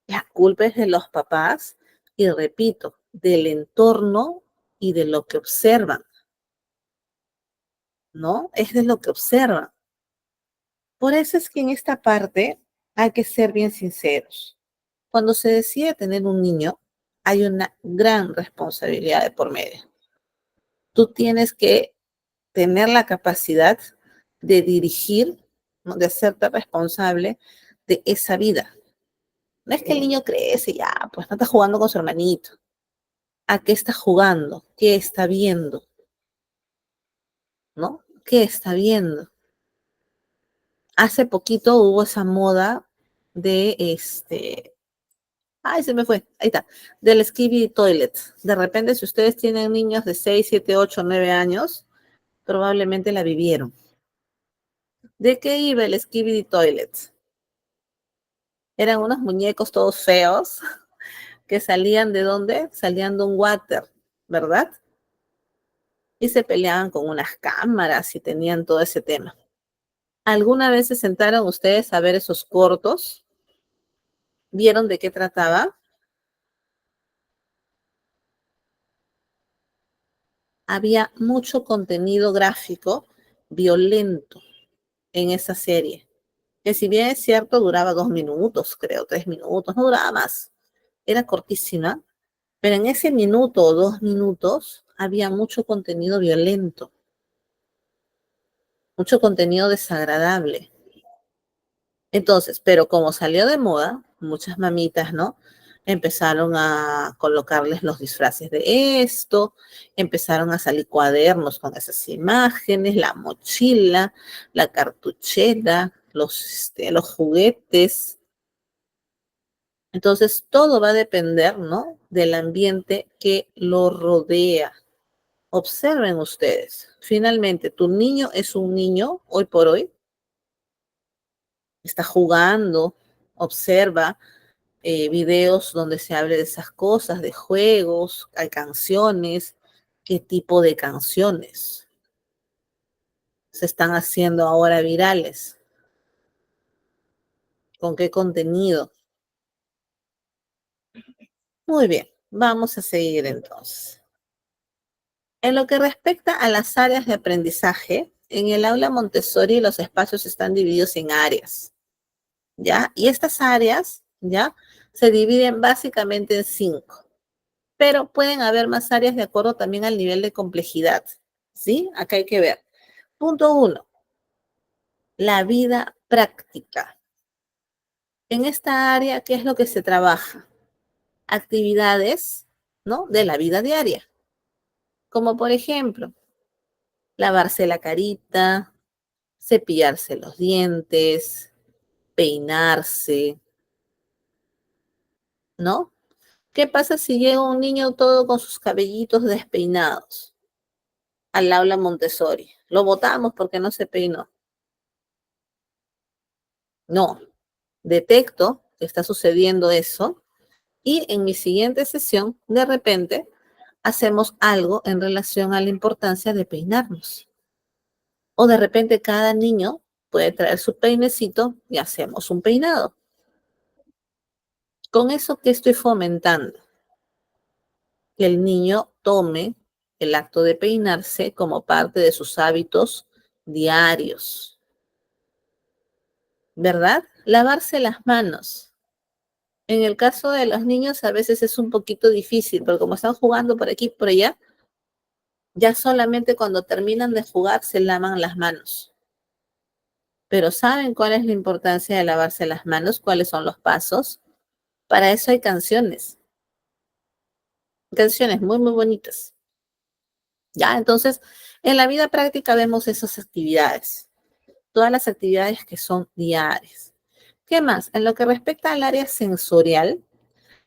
La culpa es de los papás y repito, del entorno y de lo que observan, ¿no? Es de lo que observan. Por eso es que en esta parte hay que ser bien sinceros. Cuando se decide tener un niño, hay una gran responsabilidad de por medio. Tú tienes que tener la capacidad de dirigir, ¿no? De hacerte responsable de esa vida. No es que el niño crece ya, pues no está jugando con su hermanito. ¿A qué está jugando? ¿Qué está viendo? ¿No? ¿Qué está viendo? Hace poquito hubo esa moda de ay, se me fue, ahí está, del Skibidi Toilet. De repente, si ustedes tienen niños de 6, 7, 8, 9 años, probablemente la vivieron. ¿De qué iba el Skibidi Toilet? Eran unos muñecos todos feos que salían de dónde? Salían de un water, ¿verdad? Y se peleaban con unas cámaras y tenían todo ese tema. ¿Alguna vez se sentaron ustedes a ver esos cortos? ¿Vieron de qué trataba? Había mucho contenido gráfico violento en esa serie, que si bien es cierto, duraba 2 minutos, creo, 3 minutos, no duraba más, era cortísima, pero en ese minuto o 2 minutos había mucho contenido violento, mucho contenido desagradable. Entonces, pero como salió de moda, muchas mamitas, ¿no? Empezaron a colocarles los disfraces de esto, empezaron a salir cuadernos con esas imágenes, la mochila, la cartuchera, los juguetes. Entonces, todo va a depender, ¿no? Del ambiente que lo rodea. Observen ustedes. Finalmente, tu niño es un niño hoy por hoy, está jugando, observa videos donde se hable de esas cosas, de juegos, hay canciones, qué tipo de canciones se están haciendo ahora virales, con qué contenido. Muy bien, vamos a seguir entonces. En lo que respecta a las áreas de aprendizaje, en el aula Montessori los espacios están divididos en áreas, ¿ya? Y estas áreas, ¿ya? Se dividen básicamente en 5, pero pueden haber más áreas de acuerdo también al nivel de complejidad, ¿sí? Acá hay que ver. Punto 1, la vida práctica. En esta área, ¿qué es lo que se trabaja? Actividades, ¿no? De la vida diaria, como por ejemplo, lavarse la carita, cepillarse los dientes, peinarse, ¿no? ¿Qué pasa si llega un niño todo con sus cabellitos despeinados al aula Montessori? Lo botamos porque no se peinó. No, detecto que está sucediendo eso y en mi siguiente sesión, de repente, hacemos algo en relación a la importancia de peinarnos O de repente cada niño puede traer su peinecito y hacemos un peinado. Con eso, ¿qué estoy fomentando? Que el niño tome el acto de peinarse como parte de sus hábitos diarios, ¿verdad? Lavarse las manos. En el caso de los niños a veces es un poquito difícil, pero como están jugando por aquí y por allá, ya solamente cuando terminan de jugar se lavan las manos. Pero ¿saben cuál es la importancia de lavarse las manos? ¿Cuáles son los pasos? Para eso hay canciones muy, muy bonitas. ¿Ya? Entonces, en la vida práctica vemos esas actividades, todas las actividades que son diarias. ¿Qué más? En lo que respecta al área sensorial,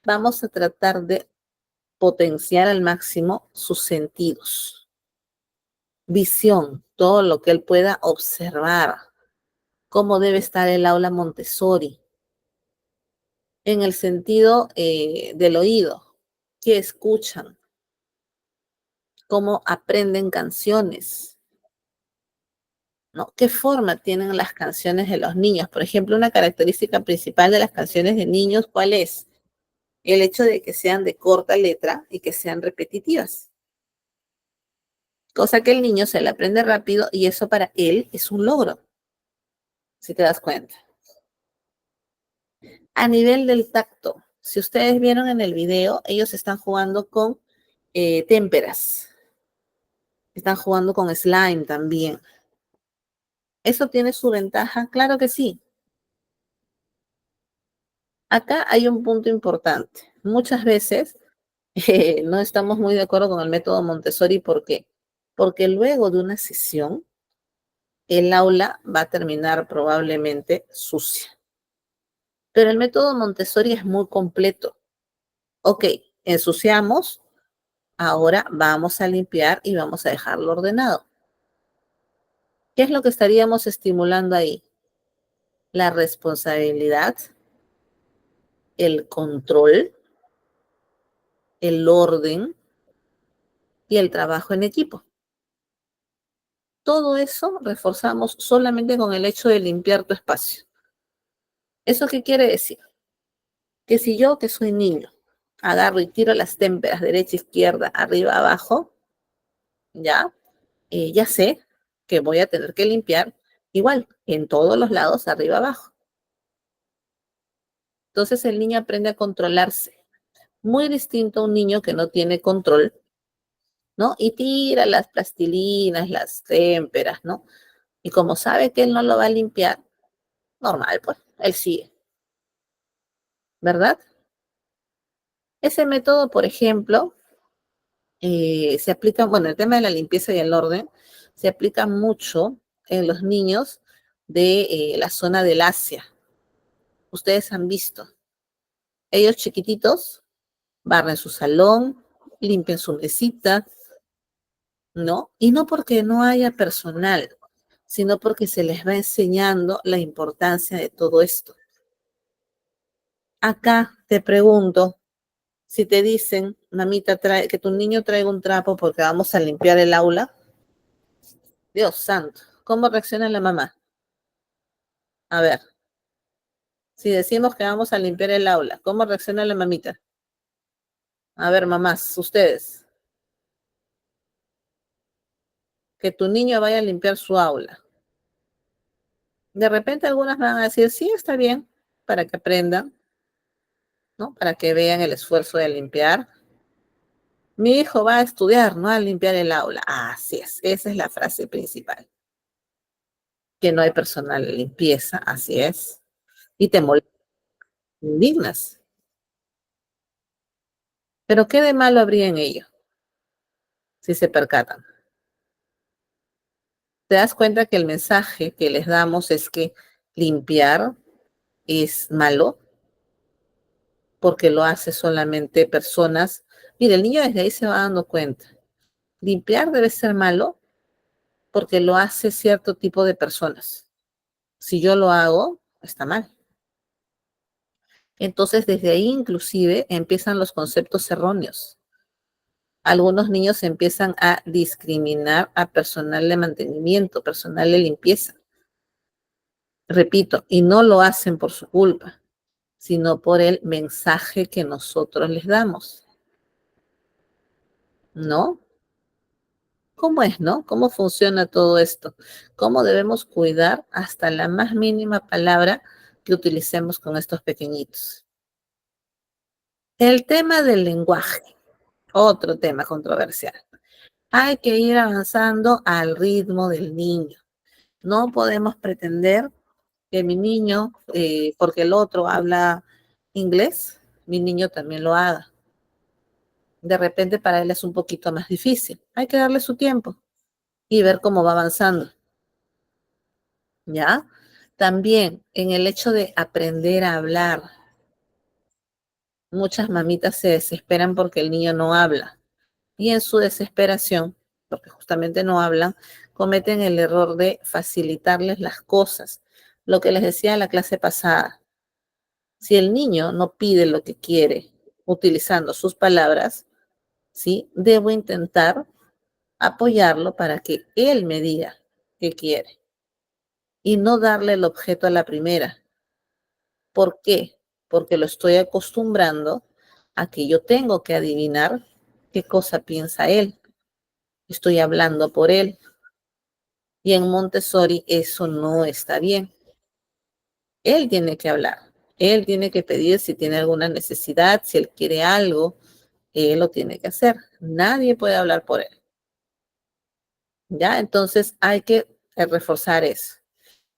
vamos a tratar de potenciar al máximo sus sentidos. Visión, todo lo que él pueda observar, cómo debe estar el aula Montessori, en el sentido del oído, qué escuchan, cómo aprenden canciones, ¿no? ¿Qué forma tienen las canciones de los niños? Por ejemplo, una característica principal de las canciones de niños, ¿cuál es? El hecho de que sean de corta letra y que sean repetitivas. Cosa que el niño se le aprende rápido y eso para él es un logro, si te das cuenta. A nivel del tacto, si ustedes vieron en el video, ellos están jugando con témperas, están jugando con slime también. ¿Eso tiene su ventaja? Claro que sí. Acá hay un punto importante. Muchas veces no estamos muy de acuerdo con el método Montessori. ¿Por qué? Porque luego de una sesión, el aula va a terminar probablemente sucia. Pero el método Montessori es muy completo. Ok, ensuciamos, ahora vamos a limpiar y vamos a dejarlo ordenado. ¿Qué es lo que estaríamos estimulando ahí? La responsabilidad, el control, el orden y el trabajo en equipo. Todo eso reforzamos solamente con el hecho de limpiar tu espacio. ¿Eso qué quiere decir? Que si yo, que soy niño, agarro y tiro las témperas derecha, izquierda, arriba, abajo, ya, ya sé que voy a tener que limpiar igual, en todos los lados, arriba, abajo. Entonces el niño aprende a controlarse. Muy distinto a un niño que no tiene control, ¿no? Y tira las plastilinas, las témperas, ¿no? Y como sabe que él no lo va a limpiar, normal, pues, él sigue, ¿verdad? Ese método, por ejemplo, se aplica, bueno, el tema de la limpieza y el orden se aplica mucho en los niños de la zona del Asia. Ustedes han visto, ellos chiquititos barren su salón, limpian su mesita, ¿no? Y no porque no haya personal, sino porque se les va enseñando la importancia de todo esto. Acá te pregunto, si te dicen, mamita, trae, que tu niño traiga un trapo porque vamos a limpiar el aula, Dios santo, ¿cómo reacciona la mamá? A ver, si decimos que vamos a limpiar el aula, ¿cómo reacciona la mamita? A ver, mamás, ustedes, que tu niño vaya a limpiar su aula. De repente algunas van a decir, sí, está bien, para que aprendan, ¿no? Para que vean el esfuerzo de limpiar. Mi hijo va a estudiar, no a limpiar el aula. Así es, esa es la frase principal. Que no hay personal de limpieza, así es. Y te molestas, te indignas. Pero ¿qué de malo habría en ello si se percatan? Te das cuenta que el mensaje que les damos es que limpiar es malo porque lo hace solamente personas. Mire, el niño desde ahí se va dando cuenta. Limpiar debe ser malo porque lo hace cierto tipo de personas. Si yo lo hago, está mal. Entonces, desde ahí inclusive empiezan los conceptos erróneos. Algunos niños empiezan a discriminar a personal de mantenimiento, personal de limpieza. Repito, y no lo hacen por su culpa, sino por el mensaje que nosotros les damos, ¿no? ¿Cómo es, no? ¿Cómo funciona todo esto? ¿Cómo debemos cuidar hasta la más mínima palabra que utilicemos con estos pequeñitos? El tema del lenguaje, otro tema controversial. Hay que ir avanzando al ritmo del niño. No podemos pretender que mi niño, porque el otro habla inglés, mi niño también lo haga. De repente para él es un poquito más difícil. Hay que darle su tiempo y ver cómo va avanzando, ¿ya? También en el hecho de aprender a hablar, muchas mamitas se desesperan porque el niño no habla y en su desesperación, porque justamente no hablan, cometen el error de facilitarles las cosas. Lo que les decía en la clase pasada, si el niño no pide lo que quiere utilizando sus palabras, ¿sí? Debo intentar apoyarlo para que él me diga qué quiere y no darle el objeto a la primera. ¿Por qué? Porque lo estoy acostumbrando a que yo tengo que adivinar qué cosa piensa él. Estoy hablando por él. Y en Montessori eso no está bien. Él tiene que hablar. Él tiene que pedir si tiene alguna necesidad, si él quiere algo, él lo tiene que hacer. Nadie puede hablar por él. ¿Ya? Entonces hay que reforzar eso.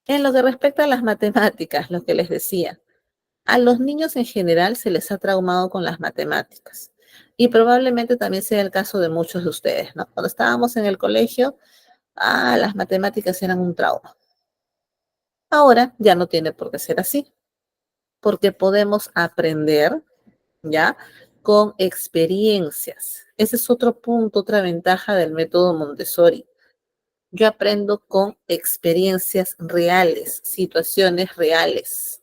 En lo que respecta a las matemáticas, lo que les decía, a los niños en general se les ha traumado con las matemáticas. Y probablemente también sea el caso de muchos de ustedes, ¿no? Cuando estábamos en el colegio, las matemáticas eran un trauma. Ahora ya no tiene por qué ser así, porque podemos aprender, ¿ya? Con experiencias. Ese es otro punto, otra ventaja del método Montessori. Yo aprendo con experiencias reales, situaciones reales.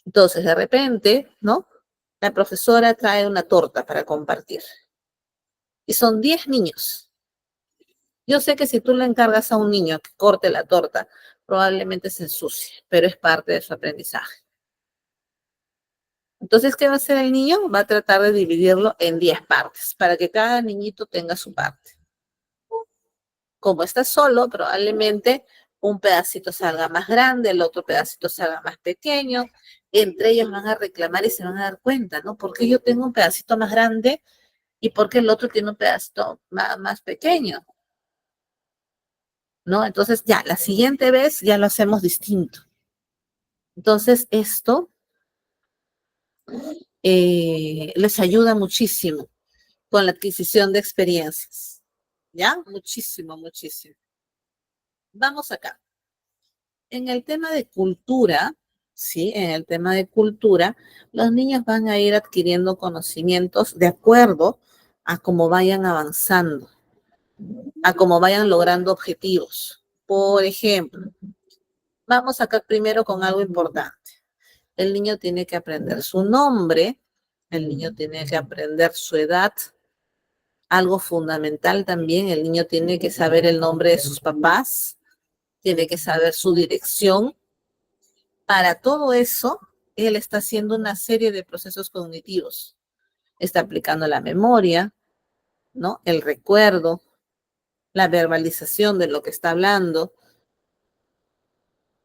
Entonces, de repente, ¿no? La profesora trae una torta para compartir. Y son 10 niños. Yo sé que si tú le encargas a un niño que corte la torta, probablemente se ensucie, pero es parte de su aprendizaje. Entonces, ¿qué va a hacer el niño? Va a tratar de dividirlo en 10 partes para que cada niñito tenga su parte. Como está solo, probablemente un pedacito salga más grande, el otro pedacito salga más pequeño. Entre ellos van a reclamar y se van a dar cuenta, ¿no? ¿Por qué yo tengo un pedacito más grande y por qué el otro tiene un pedacito más pequeño? ¿No? Entonces ya, la siguiente vez ya lo hacemos distinto. Entonces esto les ayuda muchísimo con la adquisición de experiencias. ¿Ya? Muchísimo, muchísimo. Vamos acá. En el tema de cultura, ¿sí? En el tema de cultura, los niños van a ir adquiriendo conocimientos de acuerdo a cómo vayan avanzando, a cómo vayan logrando objetivos. Por ejemplo, vamos acá primero con algo importante. El niño tiene que aprender su nombre, el niño tiene que aprender su edad. Algo fundamental también, el niño tiene que saber el nombre de sus papás, tiene que saber su dirección. Para todo eso, él está haciendo una serie de procesos cognitivos. Está aplicando la memoria, ¿no? El recuerdo, la verbalización de lo que está hablando.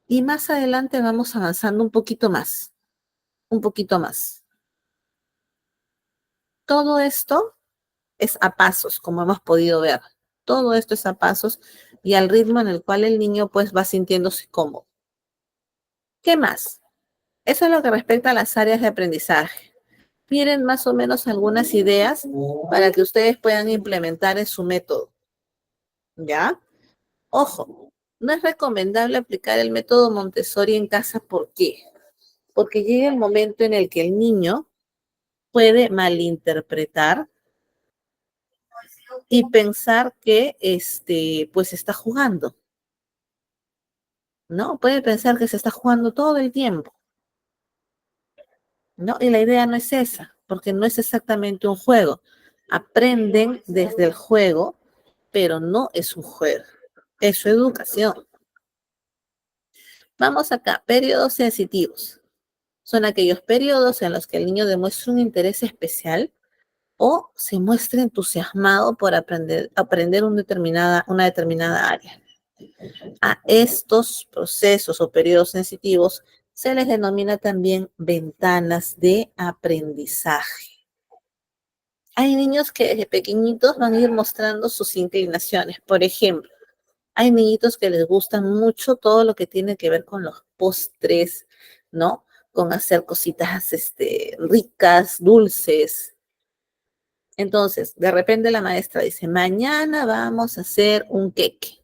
Y más adelante vamos avanzando un poquito más, un poquito más. Todo esto es a pasos, como hemos podido ver. Todo esto es a pasos y al ritmo en el cual el niño pues va sintiéndose cómodo. ¿Qué más? Eso es lo que respecta a las áreas de aprendizaje. Miren más o menos algunas ideas para que ustedes puedan implementar en su método. ¿Ya? Ojo, no es recomendable aplicar el método Montessori en casa. ¿Por qué? Porque llega el momento en el que el niño puede malinterpretar y pensar que pues está jugando, ¿no? Puede pensar que se está jugando todo el tiempo, ¿no? Y la idea no es esa, porque no es exactamente un juego. Aprenden desde el juego, pero no es un juego, es su educación. Vamos acá, periodos sensitivos. Son aquellos periodos en los que el niño demuestra un interés especial o se muestra entusiasmado por aprender una determinada área. A estos procesos o periodos sensitivos se les denomina también ventanas de aprendizaje. Hay niños que desde pequeñitos van a ir mostrando sus inclinaciones. Por ejemplo, hay niñitos que les gusta mucho todo lo que tiene que ver con los postres, ¿no? Con hacer cositas ricas, dulces. Entonces, de repente la maestra dice, mañana vamos a hacer un queque.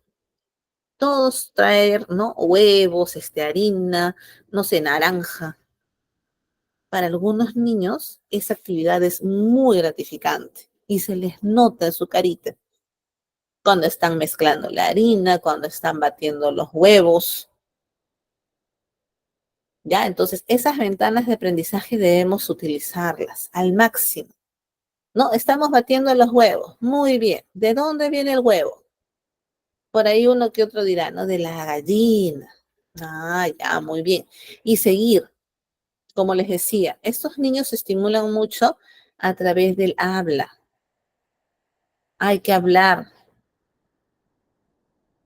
Todos traer, ¿no? Huevos, harina, no sé, naranja. Para algunos niños, esa actividad es muy gratificante y se les nota en su carita cuando están mezclando la harina, cuando están batiendo los huevos. ¿Ya? Entonces, esas ventanas de aprendizaje debemos utilizarlas al máximo. No, estamos batiendo los huevos. Muy bien. ¿De dónde viene el huevo? Por ahí uno que otro dirá, ¿no? De la gallina. Ah, ya, muy bien. Y seguir, como les decía, estos niños se estimulan mucho a través del habla. Hay que hablar,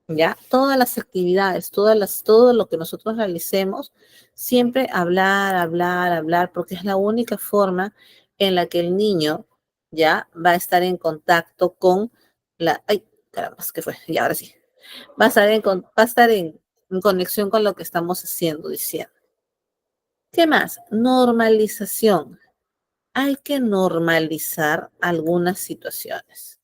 ¿ya? Todas las actividades, todo lo que nosotros realicemos, siempre hablar, hablar, hablar, porque es la única forma en la que el niño ya va a estar en contacto con ay, caramba, ¿qué fue? Y ahora sí. Va a estar en conexión con lo que estamos haciendo, diciendo. ¿Qué más? Normalización. Hay que normalizar algunas situaciones.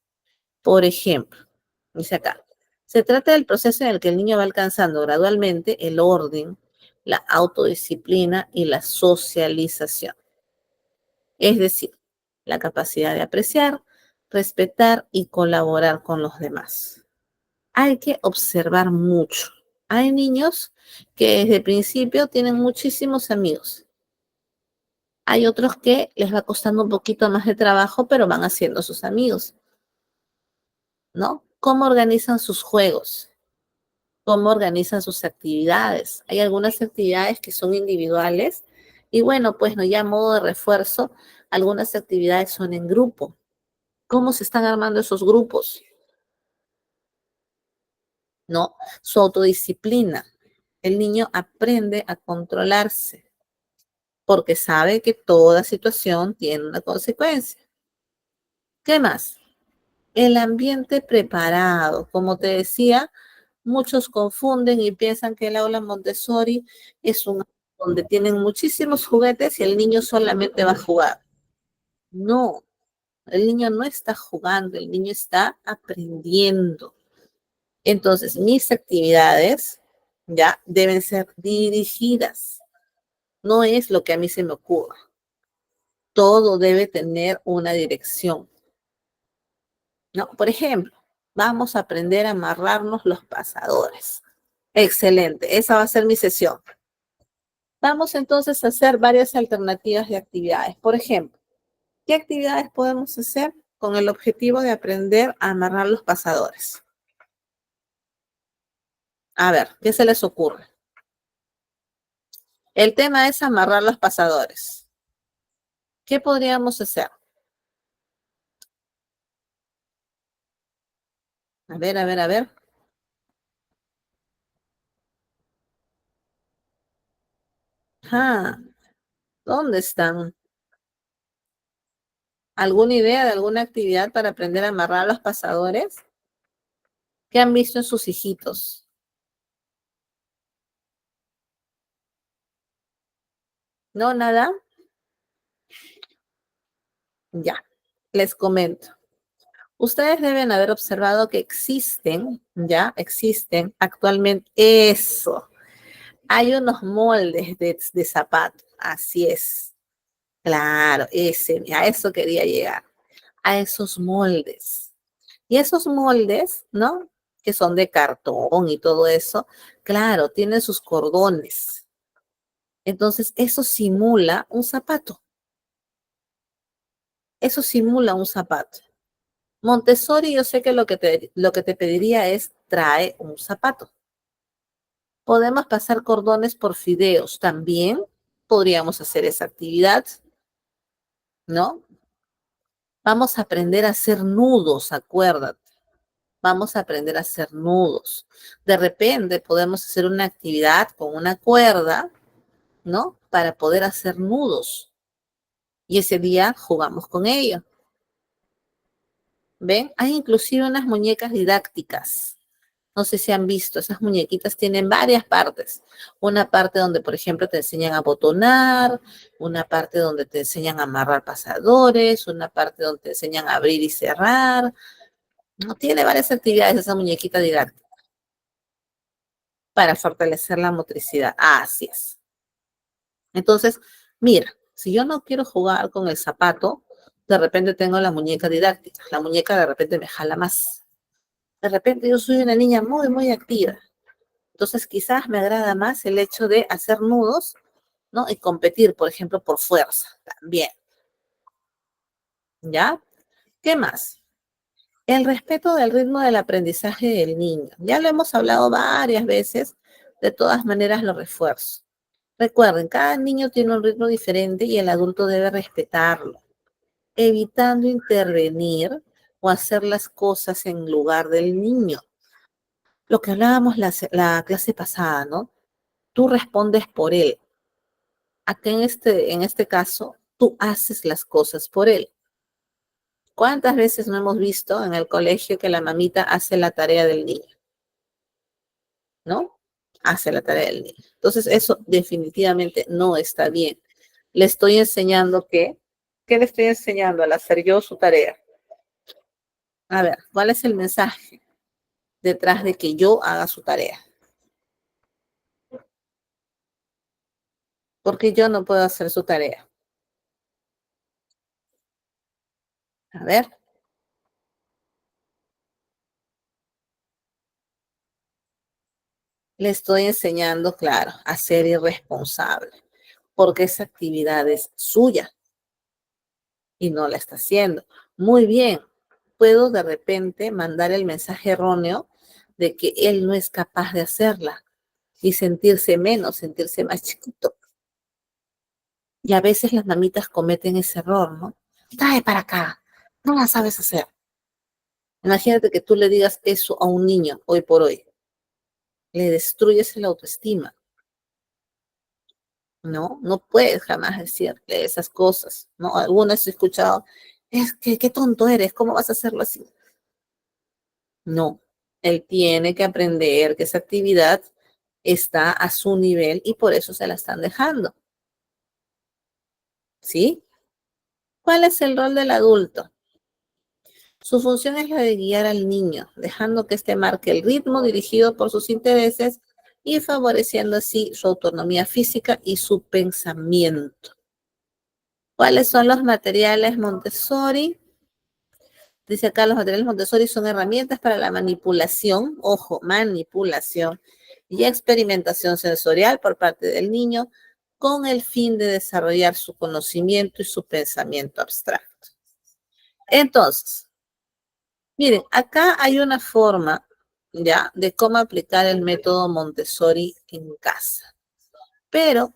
Por ejemplo, dice acá, se trata del proceso en el que el niño va alcanzando gradualmente el orden, la autodisciplina y la socialización. Es decir, la capacidad de apreciar, respetar y colaborar con los demás. Hay que observar mucho. Hay niños que desde el principio tienen muchísimos amigos. Hay otros que les va costando un poquito más de trabajo, pero van haciendo sus amigos, ¿no? ¿Cómo organizan sus juegos? ¿Cómo organizan sus actividades? Hay algunas actividades que son individuales y bueno, pues no, ya a modo de refuerzo, algunas actividades son en grupo. ¿Cómo se están armando esos grupos? ¿No? Su autodisciplina. El niño aprende a controlarse porque sabe que toda situación tiene una consecuencia. ¿Qué más? El ambiente preparado. Como te decía, muchos confunden y piensan que el aula Montessori es un donde tienen muchísimos juguetes y el niño solamente va a jugar. No, el niño no está jugando, el niño está aprendiendo. Entonces, mis actividades ya deben ser dirigidas. No es lo que a mí se me ocurra. Todo debe tener una dirección. ¿No? Por ejemplo, vamos a aprender a amarrarnos los pasadores. Excelente, esa va a ser mi sesión. Vamos entonces a hacer varias alternativas de actividades. Por ejemplo, ¿qué actividades podemos hacer con el objetivo de aprender a amarrar los pasadores? A ver, ¿qué se les ocurre? El tema es amarrar los pasadores. ¿Qué podríamos hacer? A ver, a ver, a ver. Ah, ¿dónde están? ¿Alguna idea de alguna actividad para aprender a amarrar los pasadores? ¿Qué han visto en sus hijitos? ¿No, nada? Ya, les comento. Ustedes deben haber observado que existen actualmente eso. Hay unos moldes de zapato, así es. Claro, a eso quería llegar, a esos moldes. Y esos moldes, ¿no? Que son de cartón y todo eso, claro, tienen sus cordones. Entonces, eso simula un zapato. Eso simula un zapato. Montessori, yo sé que lo que te pediría es trae un zapato. Podemos pasar cordones por fideos. También podríamos hacer esa actividad, ¿no? Vamos a aprender a hacer nudos, acuérdate. Vamos a aprender a hacer nudos. De repente podemos hacer una actividad con una cuerda, ¿no? Para poder hacer nudos. Y ese día jugamos con ello. ¿Ven? Hay inclusive unas muñecas didácticas. No sé si han visto, esas muñequitas tienen varias partes. Una parte donde, por ejemplo, te enseñan a botonar, una parte donde te enseñan a amarrar pasadores, una parte donde te enseñan a abrir y cerrar. No tiene varias actividades esa muñequita didáctica para fortalecer la motricidad. Así es. Entonces, mira, si yo no quiero jugar con el zapato, de repente tengo la muñeca didáctica. La muñeca de repente me jala más. De repente yo soy una niña muy, muy activa. Entonces quizás me agrada más el hecho de hacer nudos, ¿no? Y competir, por ejemplo, por fuerza también. ¿Ya? ¿Qué más? El respeto del ritmo del aprendizaje del niño. Ya lo hemos hablado varias veces, de todas maneras lo refuerzo. Recuerden, cada niño tiene un ritmo diferente y el adulto debe respetarlo, evitando intervenir o hacer las cosas en lugar del niño. Lo que hablábamos la clase pasada, ¿no? Tú respondes por él. Acá en este caso, tú haces las cosas por él. ¿Cuántas veces no hemos visto en el colegio que la mamita hace la tarea del niño? ¿No? Hace la tarea del niño. Entonces, eso definitivamente no está bien. Le estoy enseñando ¿qué le estoy enseñando al hacer yo su tarea? A ver, ¿cuál es el mensaje detrás de que yo haga su tarea? Porque yo no puedo hacer su tarea. A ver, le estoy enseñando, claro, a ser irresponsable, porque esa actividad es suya y no la está haciendo. Muy bien, puedo de repente mandar el mensaje erróneo de que él no es capaz de hacerla y sentirse menos, sentirse más chiquito. Y a veces las mamitas cometen ese error, ¿no? Trae para acá, no la sabes hacer. Imagínate que tú le digas eso a un niño hoy por hoy, le destruyes la autoestima, ¿no? No puedes jamás decirle esas cosas, ¿no? Algunas he escuchado, es que qué tonto eres, ¿cómo vas a hacerlo así? No, él tiene que aprender que esa actividad está a su nivel y por eso se la están dejando, ¿sí? ¿Cuál es el rol del adulto? Su función es la de guiar al niño, dejando que éste marque el ritmo dirigido por sus intereses y favoreciendo así su autonomía física y su pensamiento. ¿Cuáles son los materiales Montessori? Dice acá, los materiales Montessori son herramientas para la manipulación, ojo, manipulación y experimentación sensorial por parte del niño con el fin de desarrollar su conocimiento y su pensamiento abstracto. Entonces, miren, acá hay una forma, ¿ya?, de cómo aplicar el método Montessori en casa. Pero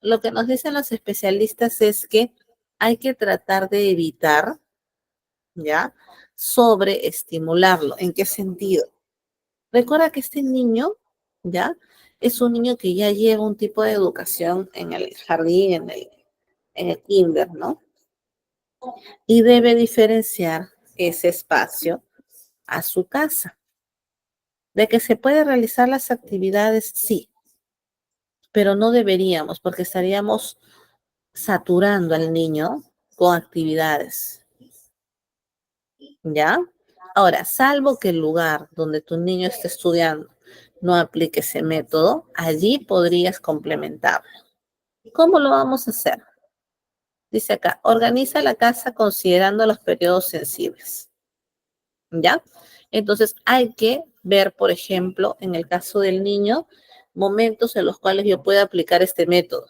lo que nos dicen los especialistas es que hay que tratar de evitar, ¿ya?, sobreestimularlo. ¿En qué sentido? Recuerda que este niño, ¿ya?, es un niño que ya lleva un tipo de educación en el jardín, en el kinder, ¿no? Y debe diferenciar ese espacio a su casa. De que se puede realizar las actividades, sí, pero no deberíamos porque estaríamos saturando al niño con actividades, ¿ya? Ahora, salvo que el lugar donde tu niño esté estudiando no aplique ese método, allí podrías complementarlo. ¿Cómo lo vamos a hacer? Dice acá, organiza la casa considerando los periodos sensibles, ¿ya? Entonces hay que ver, por ejemplo, en el caso del niño, momentos en los cuales yo pueda aplicar este método,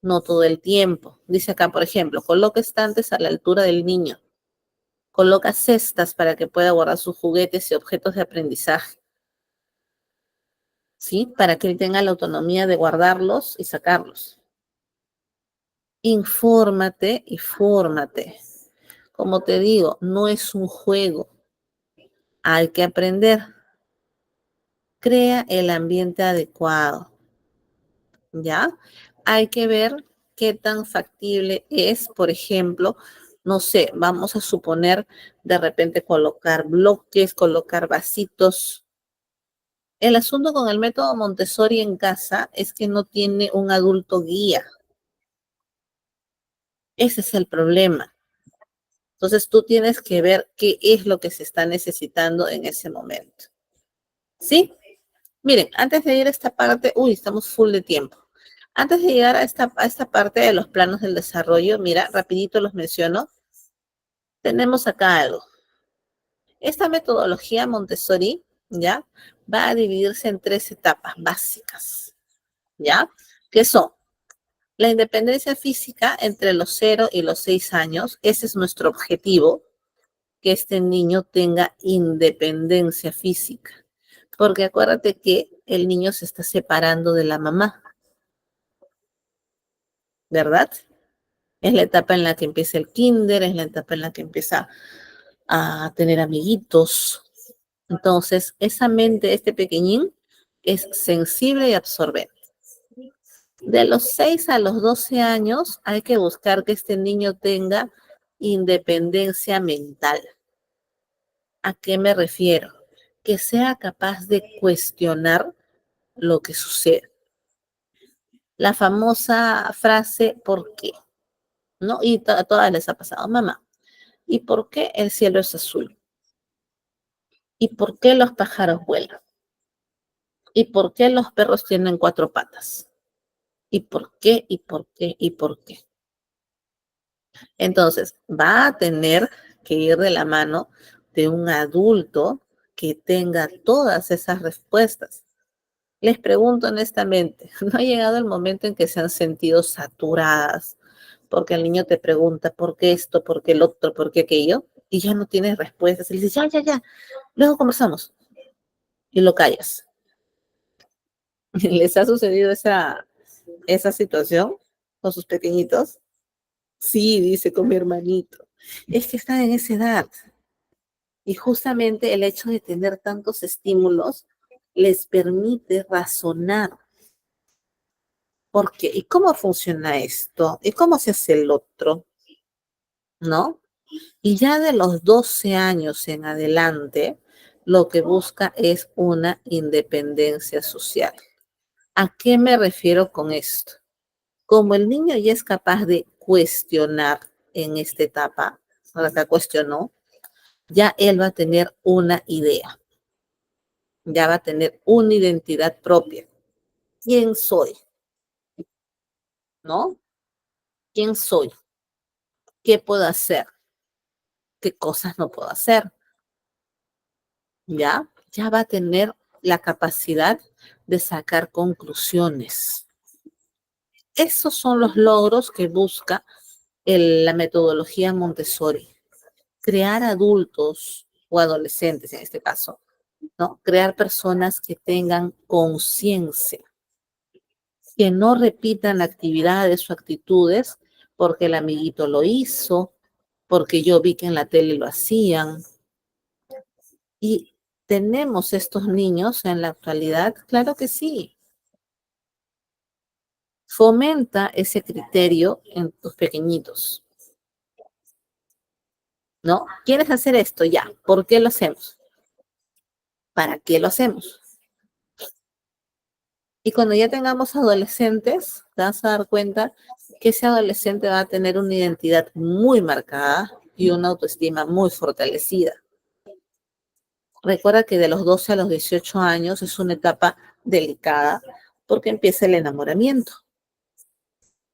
no todo el tiempo. Dice acá, por ejemplo, coloca estantes a la altura del niño. Coloca cestas para que pueda guardar sus juguetes y objetos de aprendizaje, ¿sí? Para que él tenga la autonomía de guardarlos y sacarlos. Infórmate y fórmate. Como te digo, no es un juego. Hay que aprender. Crea el ambiente adecuado, ¿ya? Hay que ver qué tan factible es, por ejemplo, no sé, vamos a suponer de repente colocar bloques, colocar vasitos. El asunto con el método Montessori en casa es que no tiene un adulto guía. Ese es el problema. Entonces tú tienes que ver qué es lo que se está necesitando en ese momento. ¿Sí? Miren, antes de ir a esta parte, uy, estamos full de tiempo. Antes de llegar a esta parte de los planos del desarrollo, mira, rapidito los menciono. Tenemos acá algo. Esta metodología Montessori, ¿ya? Va a dividirse en 3 etapas básicas, ¿ya? Que son la independencia física entre los 0 y los 6 años. Ese es nuestro objetivo, que este niño tenga independencia física. Porque acuérdate que el niño se está separando de la mamá, ¿verdad? Es la etapa en la que empieza el kinder, es la etapa en la que empieza a tener amiguitos. Entonces, esa mente, este pequeñín, es sensible y absorbente. De los 6 a los 12 años hay que buscar que este niño tenga independencia mental. ¿A qué me refiero? Que sea capaz de cuestionar lo que sucede. La famosa frase, ¿por qué? ¿No? Y a todas les ha pasado, mamá. ¿Y por qué el cielo es azul? ¿Y por qué los pájaros vuelan? ¿Y por qué los perros tienen 4 patas? ¿Y por qué? ¿Y por qué? ¿Y por qué? Entonces, va a tener que ir de la mano de un adulto que tenga todas esas respuestas. Les pregunto honestamente, ¿no ha llegado el momento en que se han sentido saturadas? Porque el niño te pregunta, ¿por qué esto? ¿Por qué el otro? ¿Por qué aquello? Y ya no tienes respuestas. Y le dices, ya, ya, ya, luego conversamos. Y lo callas. ¿Les ha sucedido esa situación con sus pequeñitos? Sí, dice con mi hermanito. Es que están en esa edad. Y justamente el hecho de tener tantos estímulos les permite razonar. ¿Por qué? ¿Y cómo funciona esto? ¿Y cómo se hace el otro? ¿No? Y ya de los 12 años en adelante, lo que busca es una independencia social. ¿A qué me refiero con esto? Como el niño ya es capaz de cuestionar en esta etapa, ahora acá cuestionó, ya él va a tener una idea, ya va a tener una identidad propia. ¿Quién soy? ¿No? ¿Quién soy? ¿Qué puedo hacer? ¿Qué cosas no puedo hacer? ¿Ya? Ya va a tener la capacidad de sacar conclusiones. Esos son los logros que busca la metodología Montessori. Crear adultos o adolescentes en este caso, ¿no? Crear personas que tengan conciencia, que no repitan actividades o actitudes porque el amiguito lo hizo, porque yo vi que en la tele lo hacían. Y tenemos estos niños en la actualidad, claro que sí. Fomenta ese criterio en tus pequeñitos, ¿no? ¿Quieres hacer esto? Ya. ¿Por qué lo hacemos? ¿Para qué lo hacemos? Y cuando ya tengamos adolescentes, te vas a dar cuenta que ese adolescente va a tener una identidad muy marcada y una autoestima muy fortalecida. Recuerda que de los 12 a los 18 años es una etapa delicada porque empieza el enamoramiento.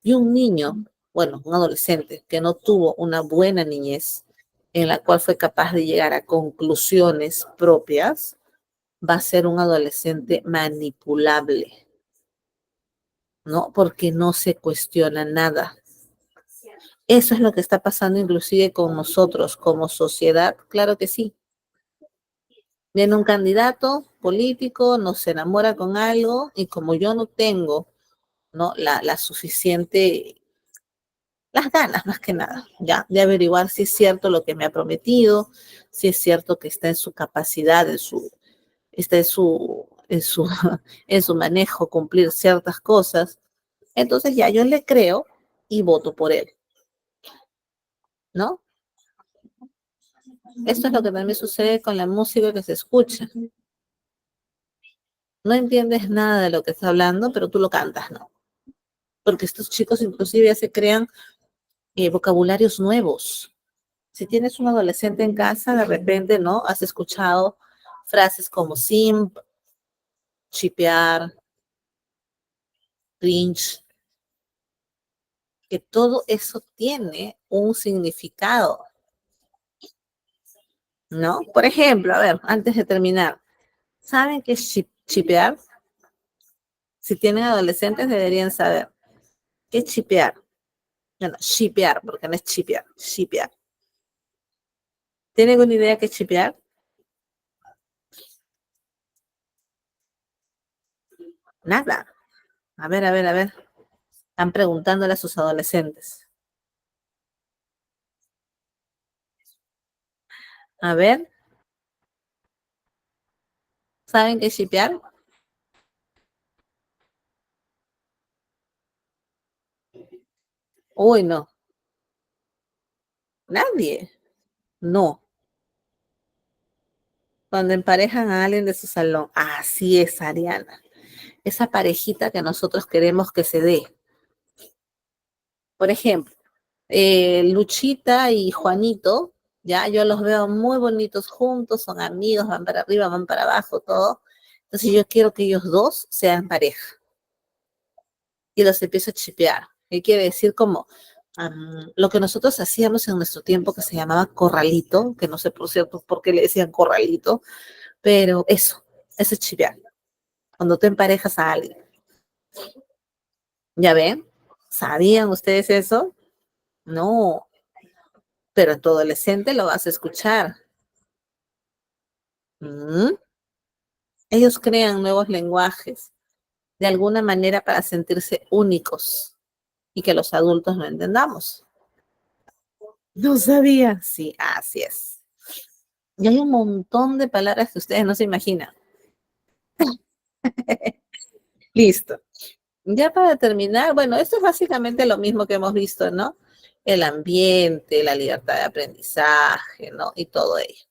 Y un niño, bueno, un adolescente que no tuvo una buena niñez en la cual fue capaz de llegar a conclusiones propias, va a ser un adolescente manipulable, ¿no? Porque no se cuestiona nada. Eso es lo que está pasando inclusive con nosotros como sociedad, claro que sí. Viene un candidato político, nos enamora con algo y como yo no tengo, ¿no? La suficiente, las ganas más que nada, ya, de averiguar si es cierto lo que me ha prometido, si es cierto que está en su capacidad, está en su manejo cumplir ciertas cosas. Entonces ya yo le creo y voto por él, ¿no? Esto es lo que también sucede con la música que se escucha. No entiendes nada de lo que está hablando, pero tú lo cantas, ¿no? Porque estos chicos inclusive ya se crean vocabularios nuevos. Si tienes un adolescente en casa, de repente, ¿no? Has escuchado frases como simp, chipear, cringe, que todo eso tiene un significado, ¿no? Por ejemplo, a ver, antes de terminar, ¿saben qué es chipear? Si tienen adolescentes deberían saber. ¿Qué es chipear? Bueno, shipear, porque no es chipear, shipear. ¿Tienen alguna idea qué es chipear? Nada. A ver, a ver, a ver. Están preguntándole a sus adolescentes. A ver, ¿saben qué es shipear? Uy, no. Nadie. No. Cuando emparejan a alguien de su salón. Así es, Ariana. Esa parejita que nosotros queremos que se dé. Por ejemplo, Luchita y Juanito, ya yo los veo muy bonitos juntos, son amigos, van para arriba, van para abajo, todo. Entonces yo quiero que ellos dos sean pareja y los empiezo a chipear. ¿Qué quiere decir? Como lo que nosotros hacíamos en nuestro tiempo que se llamaba corralito, que no sé por cierto por qué le decían corralito, pero eso es chipear. Cuando tú emparejas a alguien, ¿ya ven? ¿Sabían ustedes eso? No, pero en tu adolescente lo vas a escuchar. Mm. Ellos crean nuevos lenguajes de alguna manera para sentirse únicos y que los adultos no entendamos. No sabía. Sí, así es. Y hay un montón de palabras que ustedes no se imaginan. Listo. Ya para terminar, bueno, esto es básicamente lo mismo que hemos visto, ¿no? El ambiente, la libertad de aprendizaje, ¿no? Y todo ello.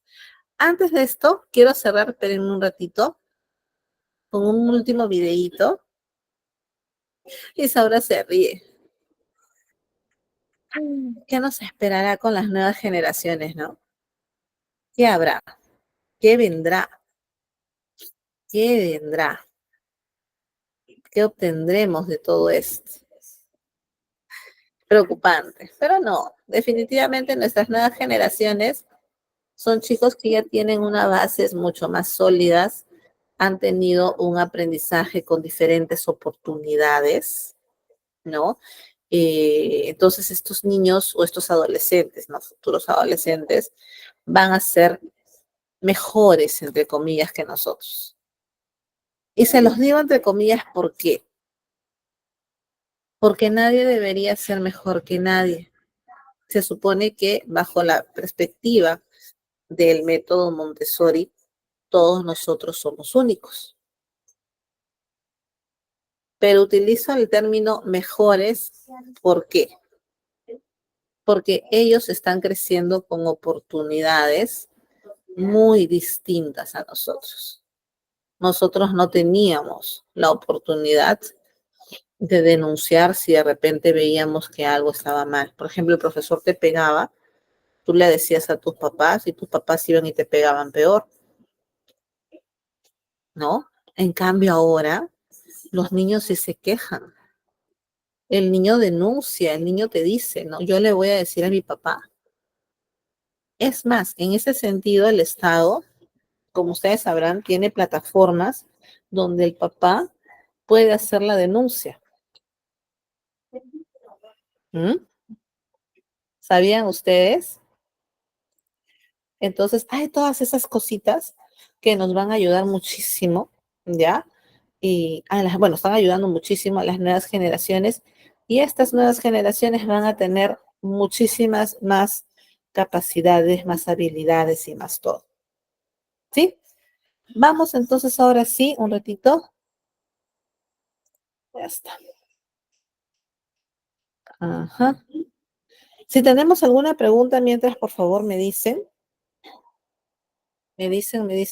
Antes de esto, quiero cerrar, espérenme un ratito, con un último videíto. Y Saura se ríe. ¿Qué nos esperará con las nuevas generaciones, no? ¿Qué habrá? ¿Qué vendrá? ¿Qué vendrá? ¿Qué obtendremos de todo esto? Preocupante, pero no, definitivamente nuestras nuevas generaciones son chicos que ya tienen unas bases mucho más sólidas, han tenido un aprendizaje con diferentes oportunidades, ¿no? Entonces estos niños o estos adolescentes, ¿no? Futuros adolescentes, van a ser mejores, entre comillas, que nosotros. Y se los digo entre comillas, ¿por qué? Porque nadie debería ser mejor que nadie. Se supone que bajo la perspectiva del método Montessori, todos nosotros somos únicos. Pero utilizo el término mejores, ¿por qué? Porque ellos están creciendo con oportunidades muy distintas a nosotros. Nosotros no teníamos la oportunidad de denunciar si de repente veíamos que algo estaba mal. Por ejemplo, el profesor te pegaba, tú le decías a tus papás y tus papás iban y te pegaban peor, ¿no? En cambio ahora, los niños sí se quejan. El niño denuncia, el niño te dice, ¿no? Yo le voy a decir a mi papá. Es más, en ese sentido, el Estado, como ustedes sabrán, tiene plataformas donde el papá puede hacer la denuncia. ¿Mm? ¿Sabían ustedes? Entonces, hay todas esas cositas que nos van a ayudar muchísimo, ¿ya? Y bueno, están ayudando muchísimo a las nuevas generaciones y estas nuevas generaciones van a tener muchísimas más capacidades, más habilidades y más todo. ¿Sí? Vamos entonces ahora sí, un ratito. Ya está. Ajá. Si tenemos alguna pregunta mientras, por favor, me dicen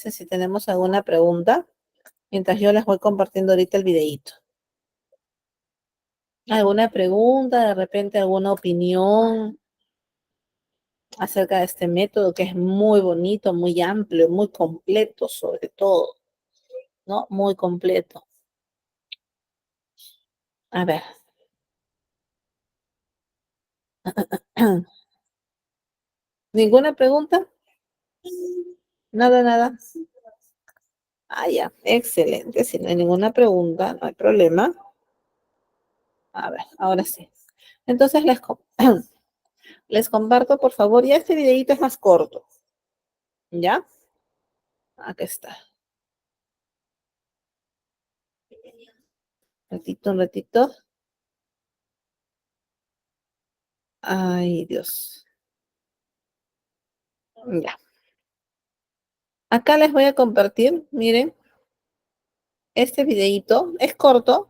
si tenemos alguna pregunta, mientras yo les voy compartiendo ahorita el videíto. ¿Alguna pregunta, de repente alguna opinión acerca de este método que es muy bonito, muy amplio, muy completo sobre todo, ¿no? Muy completo. A ver. ¿Ninguna pregunta? Nada, nada. Ah, ya, excelente. Si no hay ninguna pregunta, no hay problema. A ver, ahora sí. Entonces les comparto, por favor, ya este videito es más corto. ¿Ya? Aquí está. Un ratito. Ay, Dios. Ya. Acá les voy a compartir, miren, este videito es corto,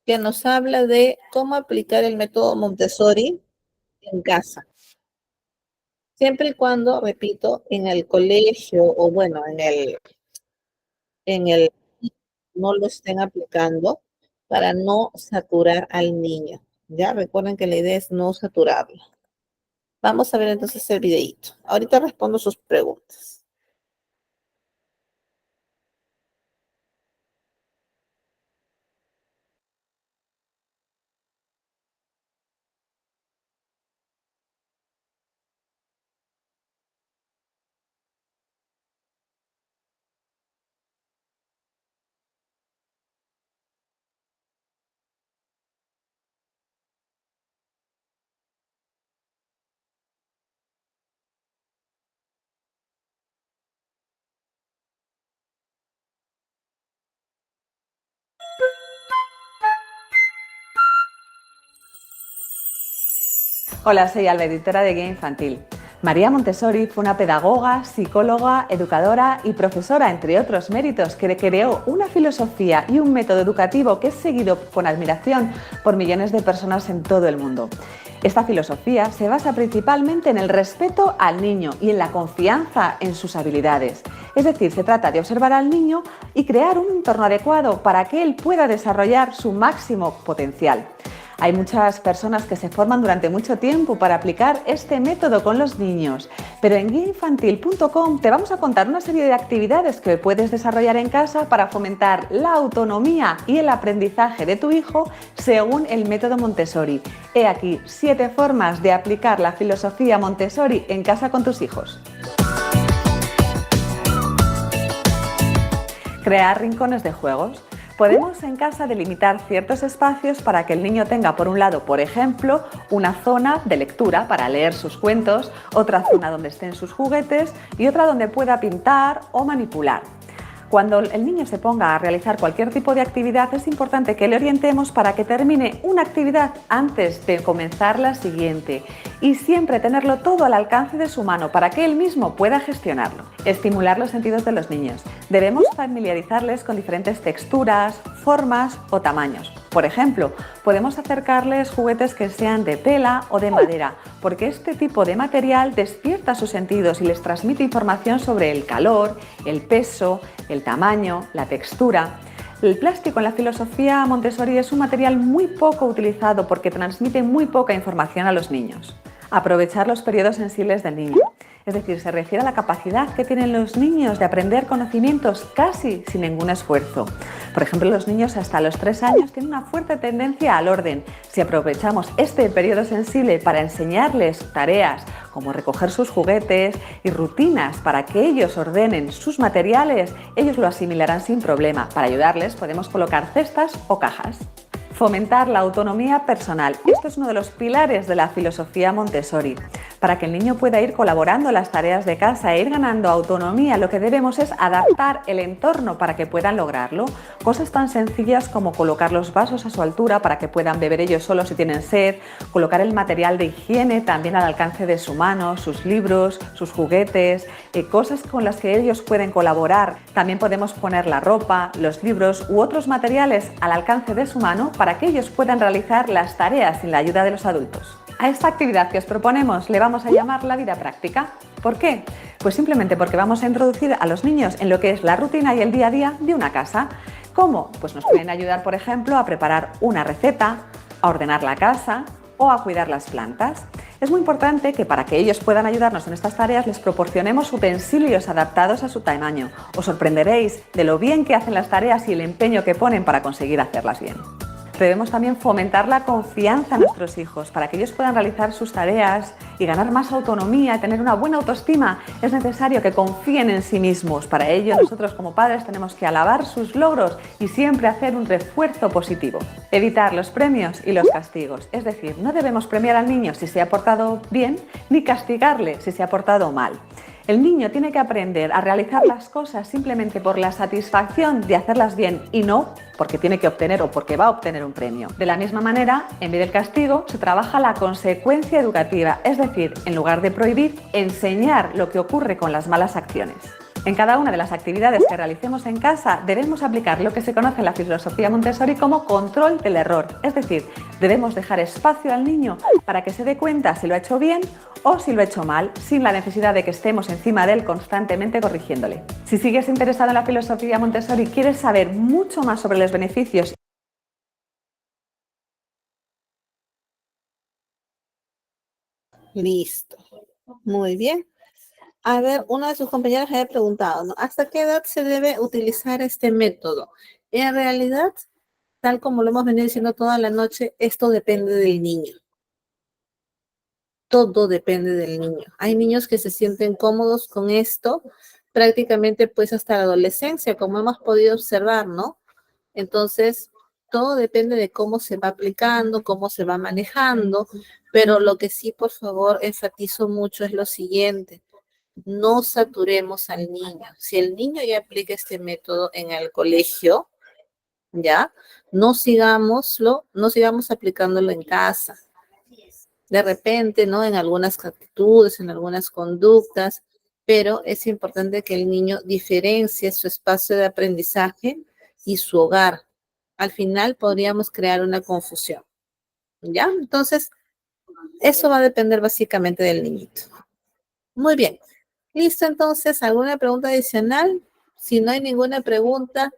que nos habla de cómo aplicar el método Montessori en casa. Siempre y cuando, repito, en el colegio o bueno, en el no lo estén aplicando para no saturar al niño. Ya recuerden que la idea es no saturarlo. Vamos a ver entonces el videito. Ahorita respondo sus preguntas. Hola, soy Alba, editora de Guía Infantil. María Montessori fue una pedagoga, psicóloga, educadora y profesora, entre otros méritos, que creó una filosofía y un método educativo que es seguido con admiración por millones de personas en todo el mundo. Esta filosofía se basa principalmente en el respeto al niño y en la confianza en sus habilidades. Es decir, se trata de observar al niño y crear un entorno adecuado para que él pueda desarrollar su máximo potencial. Hay muchas personas que se forman durante mucho tiempo para aplicar este método con los niños, pero en guiainfantil.com te vamos a contar una serie de actividades que puedes desarrollar en casa para fomentar la autonomía y el aprendizaje de tu hijo según el método Montessori. He aquí 7 formas de aplicar la filosofía Montessori en casa con tus hijos. Crear rincones de juegos. Podemos en casa delimitar ciertos espacios para que el niño tenga, por un lado, por ejemplo, una zona de lectura para leer sus cuentos, otra zona donde estén sus juguetes y otra donde pueda pintar o manipular. Cuando el niño se ponga a realizar cualquier tipo de actividad, es importante que le orientemos para que termine una actividad antes de comenzar la siguiente y siempre tenerlo todo al alcance de su mano para que él mismo pueda gestionarlo. Estimular los sentidos de los niños. Debemos familiarizarles con diferentes texturas, formas o tamaños. Por ejemplo, podemos acercarles juguetes que sean de tela o de madera, porque este tipo de material despierta sus sentidos y les transmite información sobre el calor, el peso, el tamaño, la textura. El plástico en la filosofía Montessori es un material muy poco utilizado porque transmite muy poca información a los niños. Aprovechar los periodos sensibles del niño. Es decir, se refiere a la capacidad que tienen los niños de aprender conocimientos casi sin ningún esfuerzo. Por ejemplo, los niños hasta los 3 años tienen una fuerte tendencia al orden. Si aprovechamos este periodo sensible para enseñarles tareas como recoger sus juguetes y rutinas para que ellos ordenen sus materiales, ellos lo asimilarán sin problema. Para ayudarles podemos colocar cestas o cajas. Fomentar la autonomía personal. Esto es uno de los pilares de la filosofía Montessori. Para que el niño pueda ir colaborando en las tareas de casa e ir ganando autonomía, lo que debemos es adaptar el entorno para que puedan lograrlo. Cosas tan sencillas como colocar los vasos a su altura para que puedan beber ellos solos si tienen sed, colocar el material de higiene también al alcance de su mano, sus libros, sus juguetes, cosas con las que ellos pueden colaborar. También podemos poner la ropa, los libros u otros materiales al alcance de su mano para que ellos puedan realizar las tareas sin la ayuda de los adultos. A esta actividad que os proponemos le vamos a llamar la vida práctica. ¿Por qué? Pues simplemente porque vamos a introducir a los niños en lo que es la rutina y el día a día de una casa. ¿Cómo? Pues nos pueden ayudar, por ejemplo, a preparar una receta, a ordenar la casa o a cuidar las plantas. Es muy importante que para que ellos puedan ayudarnos en estas tareas les proporcionemos utensilios adaptados a su tamaño. Os sorprenderéis de lo bien que hacen las tareas y el empeño que ponen para conseguir hacerlas bien. Debemos también fomentar la confianza en nuestros hijos para que ellos puedan realizar sus tareas y ganar más autonomía y tener una buena autoestima. Es necesario que confíen en sí mismos. Para ello, nosotros como padres tenemos que alabar sus logros y siempre hacer un refuerzo positivo. Evitar los premios y los castigos. Es decir, no debemos premiar al niño si se ha portado bien ni castigarle si se ha portado mal. El niño tiene que aprender a realizar las cosas simplemente por la satisfacción de hacerlas bien y no porque tiene que obtener o porque va a obtener un premio. De la misma manera, en vez del castigo, se trabaja la consecuencia educativa, es decir, en lugar de prohibir, enseñar lo que ocurre con las malas acciones. En cada una de las actividades que realicemos en casa debemos aplicar lo que se conoce en la filosofía Montessori como control del error, es decir, debemos dejar espacio al niño para que se dé cuenta si lo ha hecho bien o si lo ha hecho mal, sin la necesidad de que estemos encima de él constantemente corrigiéndole. Si sigues interesado en la filosofía Montessori y quieres saber mucho más sobre los beneficios. Listo. Muy bien. A ver, una de sus compañeras me había preguntado, ¿no? ¿Hasta qué edad se debe utilizar este método? En realidad, tal como lo hemos venido diciendo toda la noche, esto depende del niño. Todo depende del niño. Hay niños que se sienten cómodos con esto prácticamente pues hasta la adolescencia, como hemos podido observar, ¿no? Entonces, todo depende de cómo se va aplicando, cómo se va manejando, pero lo que sí, por favor, enfatizo mucho es lo siguiente. No saturemos al niño. Si el niño ya aplica este método en el colegio, ¿ya? No sigamos aplicándolo en casa. De repente, ¿no? En algunas actitudes, en algunas conductas, pero es importante que el niño diferencie su espacio de aprendizaje y su hogar. Al final podríamos crear una confusión, ¿ya? Entonces, eso va a depender básicamente del niñito. Muy bien. Listo, entonces, ¿alguna pregunta adicional? Si no hay ninguna pregunta,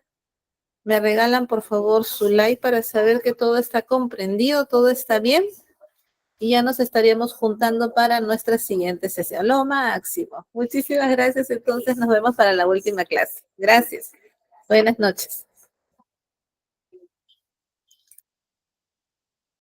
me regalan por favor su like para saber que todo está comprendido, todo está bien. Y ya nos estaríamos juntando para nuestra siguiente sesión. Lo máximo. Muchísimas gracias. Entonces nos vemos para la última clase. Gracias. Buenas noches.